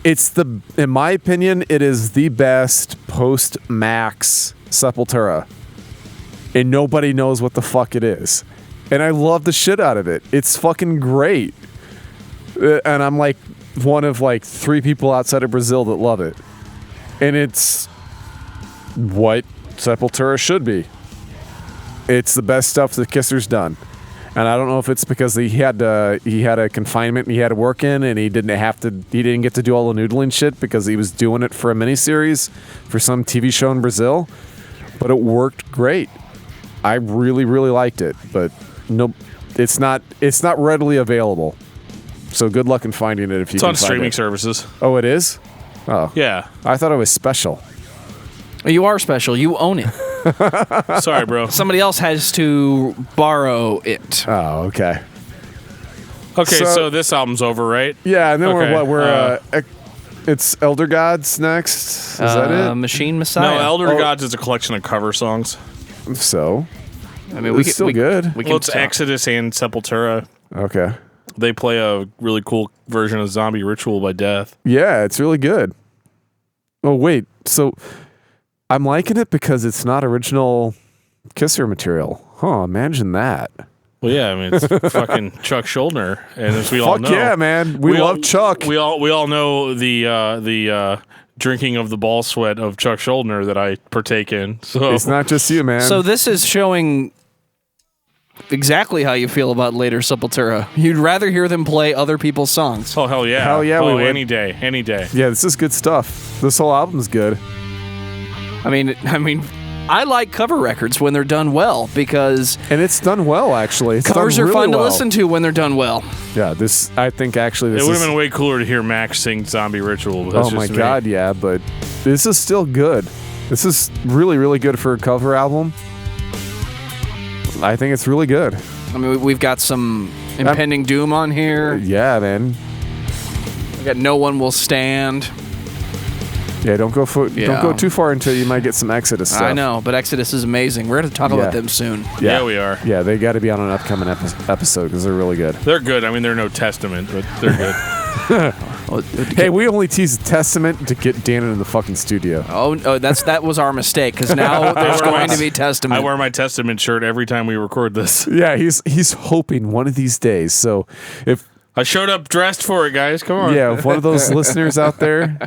in my opinion, it is the best post-Max Sepultura. And nobody knows what the fuck it is. And I love the shit out of it. It's fucking great. And I'm like one of like 3 people outside of Brazil that love it. And it's what Sepultura should be. It's the best stuff that Kisser's done. And I don't know if it's because he had a confinement he had to work in, and he didn't get to do all the noodling shit because he was doing it for a miniseries for some TV show in Brazil. But it worked great. I really, really liked it, but no, it's not readily available. So good luck in finding it if you can find it. It's on streaming services. Oh, it is? Oh. Yeah. I thought it was special. You are special. You own it. Sorry, bro. Somebody else has to borrow it. Oh, okay. Okay, so this album's over, right? Yeah, and then Okay. It's Elder Gods next. Is that it? Machine Messiah. No, Elder Gods is a collection of cover songs. So, I mean, it's still good. Well, it's Exodus and Sepultura. Okay. They play a really cool version of Zombie Ritual by Death. Yeah, it's really good. Oh, wait. So, I'm liking it because it's not original Kisser material. Huh, imagine that. Well, yeah, I mean, it's fucking Chuck Schuldiner, and as we all know, fuck yeah, man, we love Chuck. We all know the drinking of the ball sweat of Chuck Schuldiner that I partake in. So it's not just you, man. So this is showing exactly how you feel about later Sepultura. You'd rather hear them play other people's songs. Oh hell yeah, we would. any day. Yeah, this is good stuff. This whole album's good. I mean, I like cover records when they're done well because it's done well actually. It's covers done are really fun well. to listen to when they're done well. Yeah, I think actually this it would have been way cooler to hear Max sing Zombie Ritual. But that's oh my just me. god, yeah, but this is still good. This is really, really good for a cover album. I think it's really good. I mean, we've got some Impending Doom on here. Yeah, man. We got No One Will Stand. Yeah, don't go too far into it. You might get some Exodus stuff. I know, but Exodus is is we're going to talk about them soon. Yeah, we are. Yeah, they got to be on an upcoming episode because they're really good. They're good. I mean, they're no Testament, but they're good. Hey, we only tease Testament to get Dan in the fucking studio. Oh, that was our mistake because now there's going to be Testament. I wear my Testament shirt every time we record this. Yeah, he's hoping one of these days. So if I showed up dressed for it, guys, come on. Yeah, if one of those listeners out there,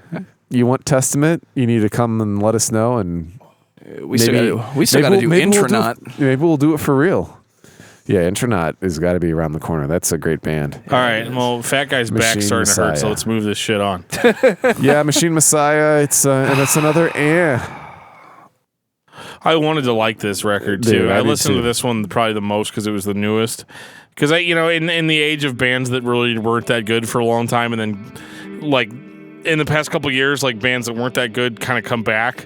you want Testament, you need to come and let us know, and we still got to do Intronaut. Maybe we'll do it for real. Yeah, Intronaut has got to be around the corner. That's a great band. All right, well, Fat Guy's back starting to hurt, so let's move this shit on. Yeah, Machine Messiah. It's and it's another I wanted to like this record too. Dude, I I did listened too. to this one probably the most because it was the newest. Because in the age of bands that really weren't that good for a long time, and then like in the past couple of years, like bands that weren't that good kind of come back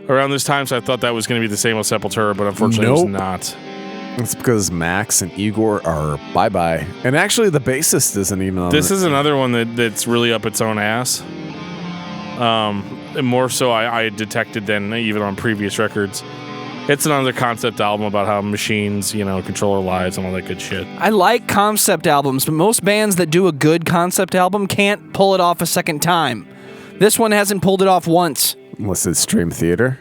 around this time. So I thought that was going to be the same with Sepultura, but unfortunately it was not. It's because Max and Igor are bye-bye. And actually, the bassist isn't even on This it. is another one that's really up its own ass. And more so I detected than even on previous records. It's another concept album about how machines, control our lives and all that good shit. I like concept albums, but most bands that do a good concept album can't pull it off a second time. This one hasn't pulled it off once. Unless it's Dream Theater.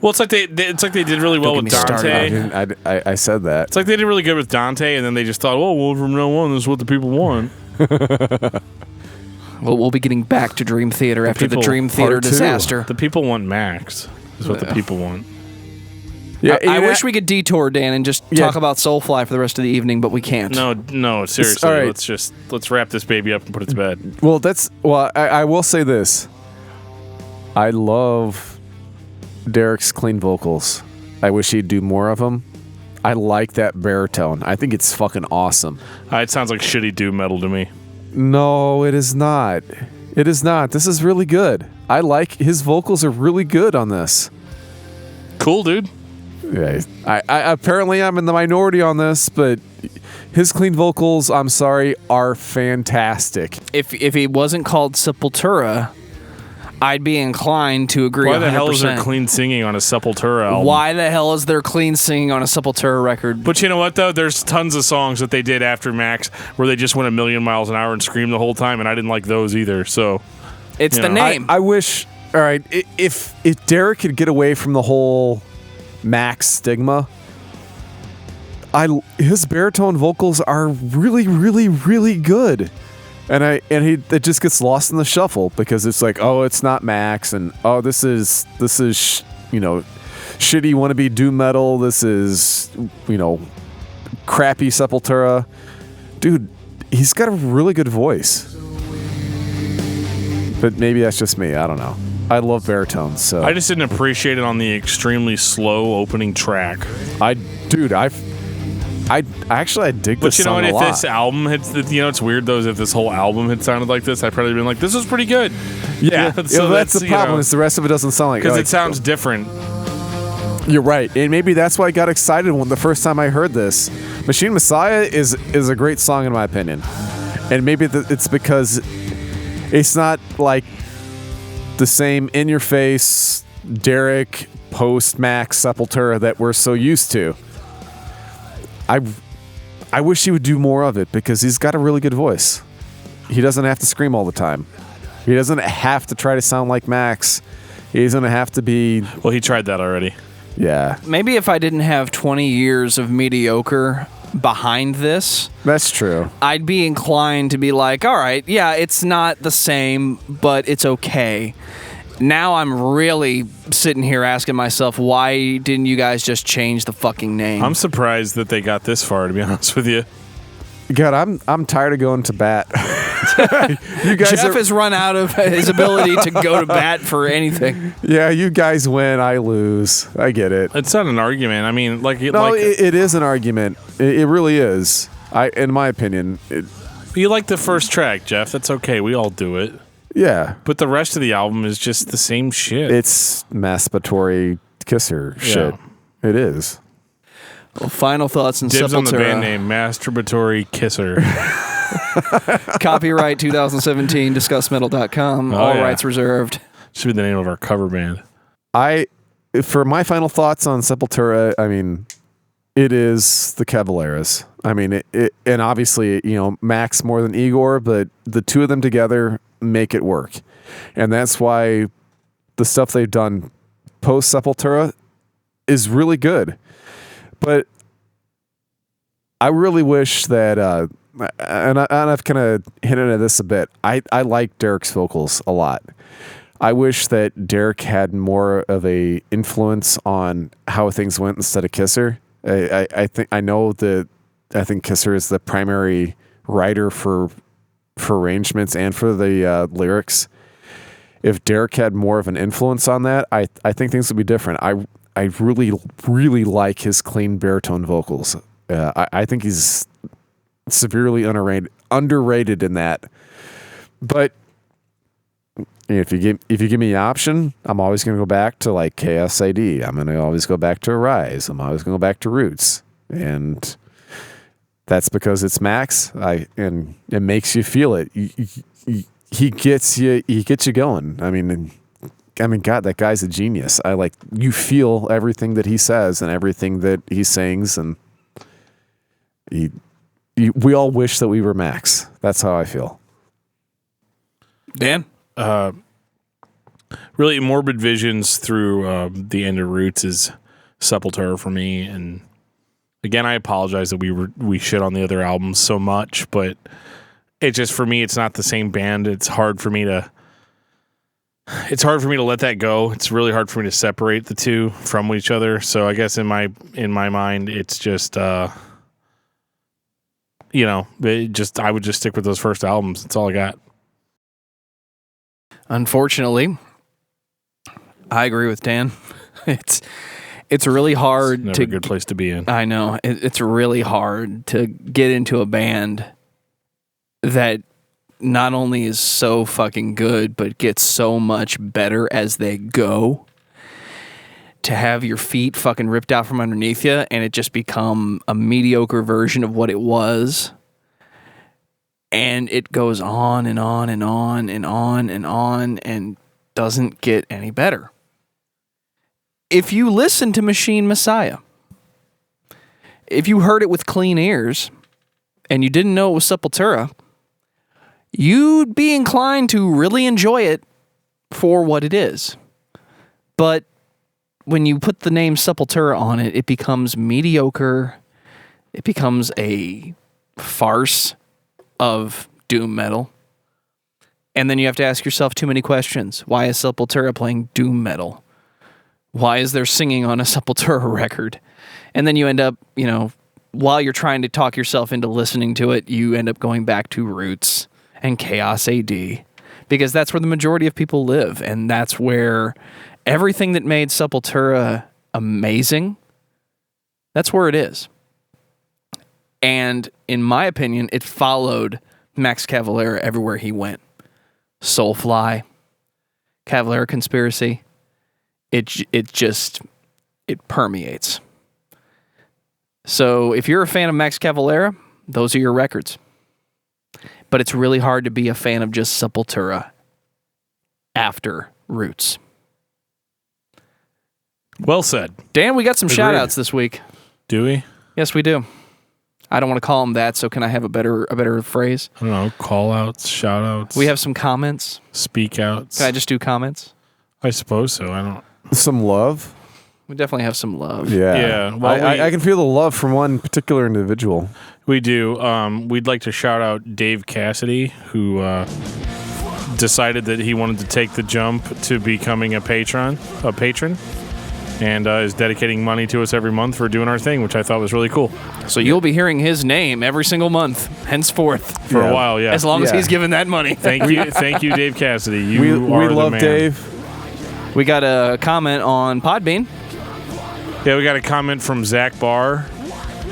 Well, it's like they did really well Don't with get me started. Dante. I said that. It's like they did really good with Dante, and then they just thought, well, from now on, this is what the people want. Well, we'll be getting back to Dream Theater after the people- Dream Theater part two. disaster. The people want Max, is what the people want. Yeah, I wish we could detour, Dan, and just talk about Soulfly for the rest of the evening, but we can't. No, seriously. all right. Let's wrap this baby up and put it to bed. Well, I will say this. I love Derrick's clean vocals. I wish he'd do more of them. I like that baritone. I think it's fucking awesome. It sounds like shitty doom metal to me. No, it is not. It is not. This is really good. I like his vocals are really good on this. Cool, dude. Yeah, I apparently I'm in the minority on this, but his clean vocals, I'm sorry, are fantastic. If he wasn't called Sepultura, I'd be inclined to agree. Why the hell is there 100%. clean singing on a Sepultura album? Why the hell is there clean singing on a Sepultura record? But you know what, though? There's tons of songs that they did after Max where they just went a million miles an hour and screamed the whole time, and I didn't like those either. So It's the know, name. I wish. All right, if Derrick could get away from the whole Max stigma, his baritone vocals are really, really, really good, and it just gets lost in the shuffle because it's like, oh, it's not Max, and oh, this is shitty wannabe doom metal. This is crappy Sepultura, dude. He's got a really good voice, but maybe that's just me. I don't know. I love baritones, so I just didn't appreciate it on the extremely slow opening track. I actually dig But this you know song what? a If lot. this album had, it's weird though. If this whole album had sounded like this, I'd probably been like, "This was pretty good." Yeah, So that's the problem. Is the rest of it doesn't sound like because it sounds different. You're right, and maybe that's why I got excited when the first time I heard this. Machine Messiah is a great song in my opinion, and maybe it's because it's not like the same in-your-face Derrick post-Max Sepultura that we're so used to. I wish he would do more of it because he's got a really good voice. He doesn't have to scream all the time. He doesn't have to try to sound like Max. He doesn't have to be. Well, he tried that already. Yeah, Maybe if I didn't have 20 years of mediocre behind this, that's true. I'd be inclined to be like, all right, yeah, it's not the same, but it's okay. Now I'm really sitting here asking myself, why didn't you guys just change the fucking name? I'm surprised that they got this far. To be honest with you, God, I'm tired of going to bat. You guys Geoff has run out of his ability to go to bat for anything. Yeah, you guys win, I lose. I get it. it's not an argument. I mean, It is an argument. It really is. In my opinion, you like the first track, Geoff. That's okay. We all do it. yeah, But the rest of the album is just the same shit. it's masturbatory kisser shit. It is. Well, final thoughts on Dibs Sepultura. on the band name, Masturbatory Kisser. Copyright 2017, discussmetal.com. All yeah. rights reserved. Should be the name of our cover band. For my final thoughts on Sepultura, I mean, it is the Caballeros. I mean, and obviously, Max more than Igor, but the two of them together make it work. And that's why the stuff they've done post Sepultura is really good. But I really wish that, and I've kind of hinted at this a bit, I like Derrick's vocals a lot. I wish that Derrick had more of a influence on how things went instead of Kisser. I think Kisser is the primary writer for arrangements and for the lyrics. If Derrick had more of an influence on that, I think things would be different. I really, really like his clean baritone vocals. I think he's severely underrated in that. But if you give me the option, I'm always going to go back to like Chaos AD. I'm going to always go back to Arise. I'm always going to go back to Roots, and that's because it's Max. And it makes you feel it. He gets you going. I mean, God, that guy's a genius. You feel everything that he says and everything that he sings, and we all wish that we were Max. That's how I feel. Dan? Really, Morbid Visions through the end of Roots is Sepultura for me. And again, I apologize that we shit on the other albums so much, but it just, for me, it's not the same band. It's hard for me to let that go. It's really hard for me to separate the two from each other. So I guess in my mind, it's just I would just stick with those first albums. That's all I got. Unfortunately, I agree with Dan. It's really hard Never a good place to be in. I know. It's really hard to get into a band that not only is so fucking good, but gets so much better as they go. To have your feet fucking ripped out from underneath you and it just become a mediocre version of what it was. And it goes on and on and on and on and on and doesn't get any better. If you listen to Machine Messiah, if you heard it with clean ears and you didn't know it was Sepultura, you'd be inclined to really enjoy it for what it is. But when you put the name Sepultura on it, it becomes mediocre. It becomes a farce of doom metal. And then you have to ask yourself too many questions. Why is Sepultura playing doom metal? Why is there singing on a Sepultura record? And then you end up, while you're trying to talk yourself into listening to it, you end up going back to Roots and Chaos AD, because that's where the majority of people live, and that's where everything that made Sepultura amazing, that's where it is. And in my opinion, it followed Max Cavalera everywhere he went. Soulfly, Cavalera Conspiracy, it permeates. So if you're a fan of Max Cavalera, those are your records. But it's really hard to be a fan of just Sepultura after Roots. Well said. Dan, we got some shout-outs this week. Do we? Yes, we do. I don't want to call them that, so can I have a better phrase? I don't know. Call-outs, shout-outs. We have some comments. Speak-outs. Can I just do comments? I suppose so. I don't... Some love? We definitely have some love. Yeah. Well, I can feel the love from one particular individual. We do. We'd like to shout out Dave Cassidy, who decided that he wanted to take the jump to becoming a patron, and is dedicating money to us every month for doing our thing, which I thought was really cool. So you'll be hearing his name every single month, henceforth. For a while, yeah. As long as he's given that money. Thank you, Dave Cassidy. We are the love man. Dave. We got a comment on Podbean. Yeah, we got a comment from Zach Barr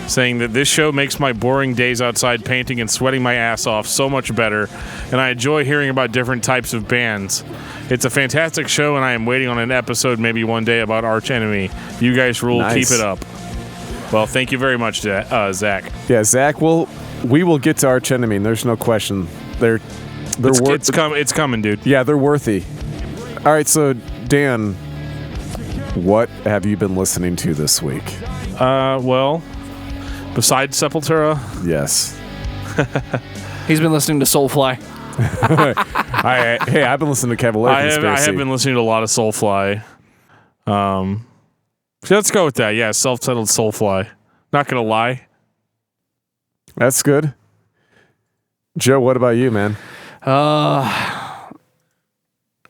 saying that this show makes my boring days outside painting and sweating my ass off so much better, and I enjoy hearing about different types of bands. It's a fantastic show, and I am waiting on an episode maybe one day about Arch Enemy. You guys rule. Nice. Keep it up. Well, thank you very much, Zach. Yeah, Zach, we will get to Arch Enemy, and there's no question. It's coming, dude. Yeah, they're worthy. All right, so Dan, what have you been listening to this week? Well, besides Sepultura, Yes. He's been listening to Soulfly. I've been listening to Cavalera I Conspiracy. have been listening to a lot of Soulfly. So let's go with that. Yeah, self-titled Soulfly. Not gonna lie. That's good. Joe, what about you, man?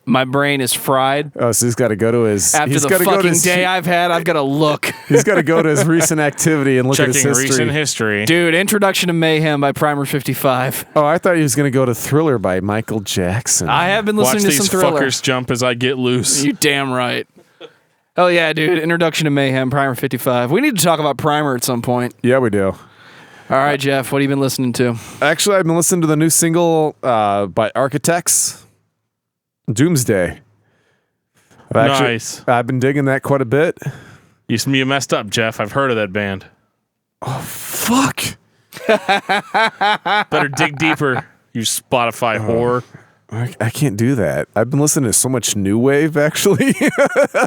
My brain is fried. Oh, so he's got to go to his... After he's the gotta go to fucking his, day I've had, I've got to look. He's got to go to his recent activity and look at his Checking history. recent history. Dude, Introduction to Mayhem by Primer 55. Oh, I thought he was going to go to Thriller by Michael Jackson. I have been Watch listening to these some Thriller. fuckers jump as I get loose. You damn right. Oh yeah, dude. Introduction to Mayhem, Primer 55. We need to talk about Primer at some point. Yeah, we do. All right, Geoff, what have you been listening to? Actually, I've been listening to the new single by Architects, Doomsday. Nice. I've been digging that quite a bit. You messed up, Geoff. I've heard of that band. Fuck. Better dig deeper, you Spotify whore. I can't do that. I've been listening to so much new wave, actually,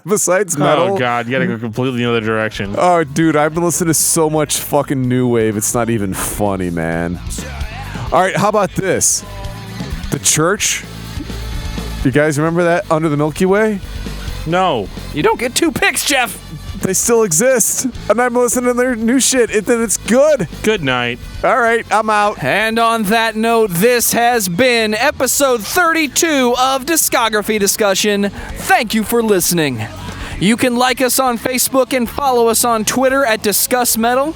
besides metal. Oh, God. You got to go completely the other direction. Oh, dude, I've been listening to so much fucking new wave. It's not even funny, man. All right, how about this? The Church. You guys remember that? Under the Milky Way? No. You don't get 2 picks, Geoff. They still exist. And I'm listening to their new shit, and then it's good. Good night. All right, I'm out. And on that note, this has been episode 32 of Discography Discussion. Thank you for listening. You can like us on Facebook and follow us on Twitter at discussmetal.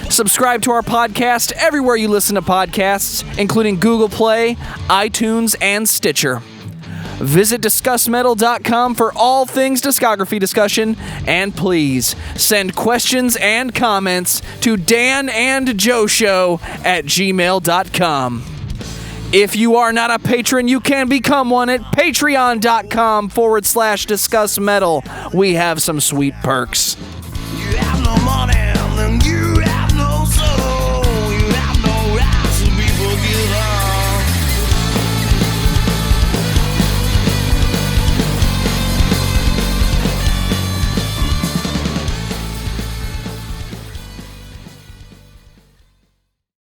Subscribe to our podcast everywhere you listen to podcasts, including Google Play, iTunes, and Stitcher. Visit discussmetal.com for all things discography discussion, and please send questions and comments to danandjoeshow@gmail.com. If you are not a patron, you can become one at patreon.com/discussmetal. We have some sweet perks. You have no money.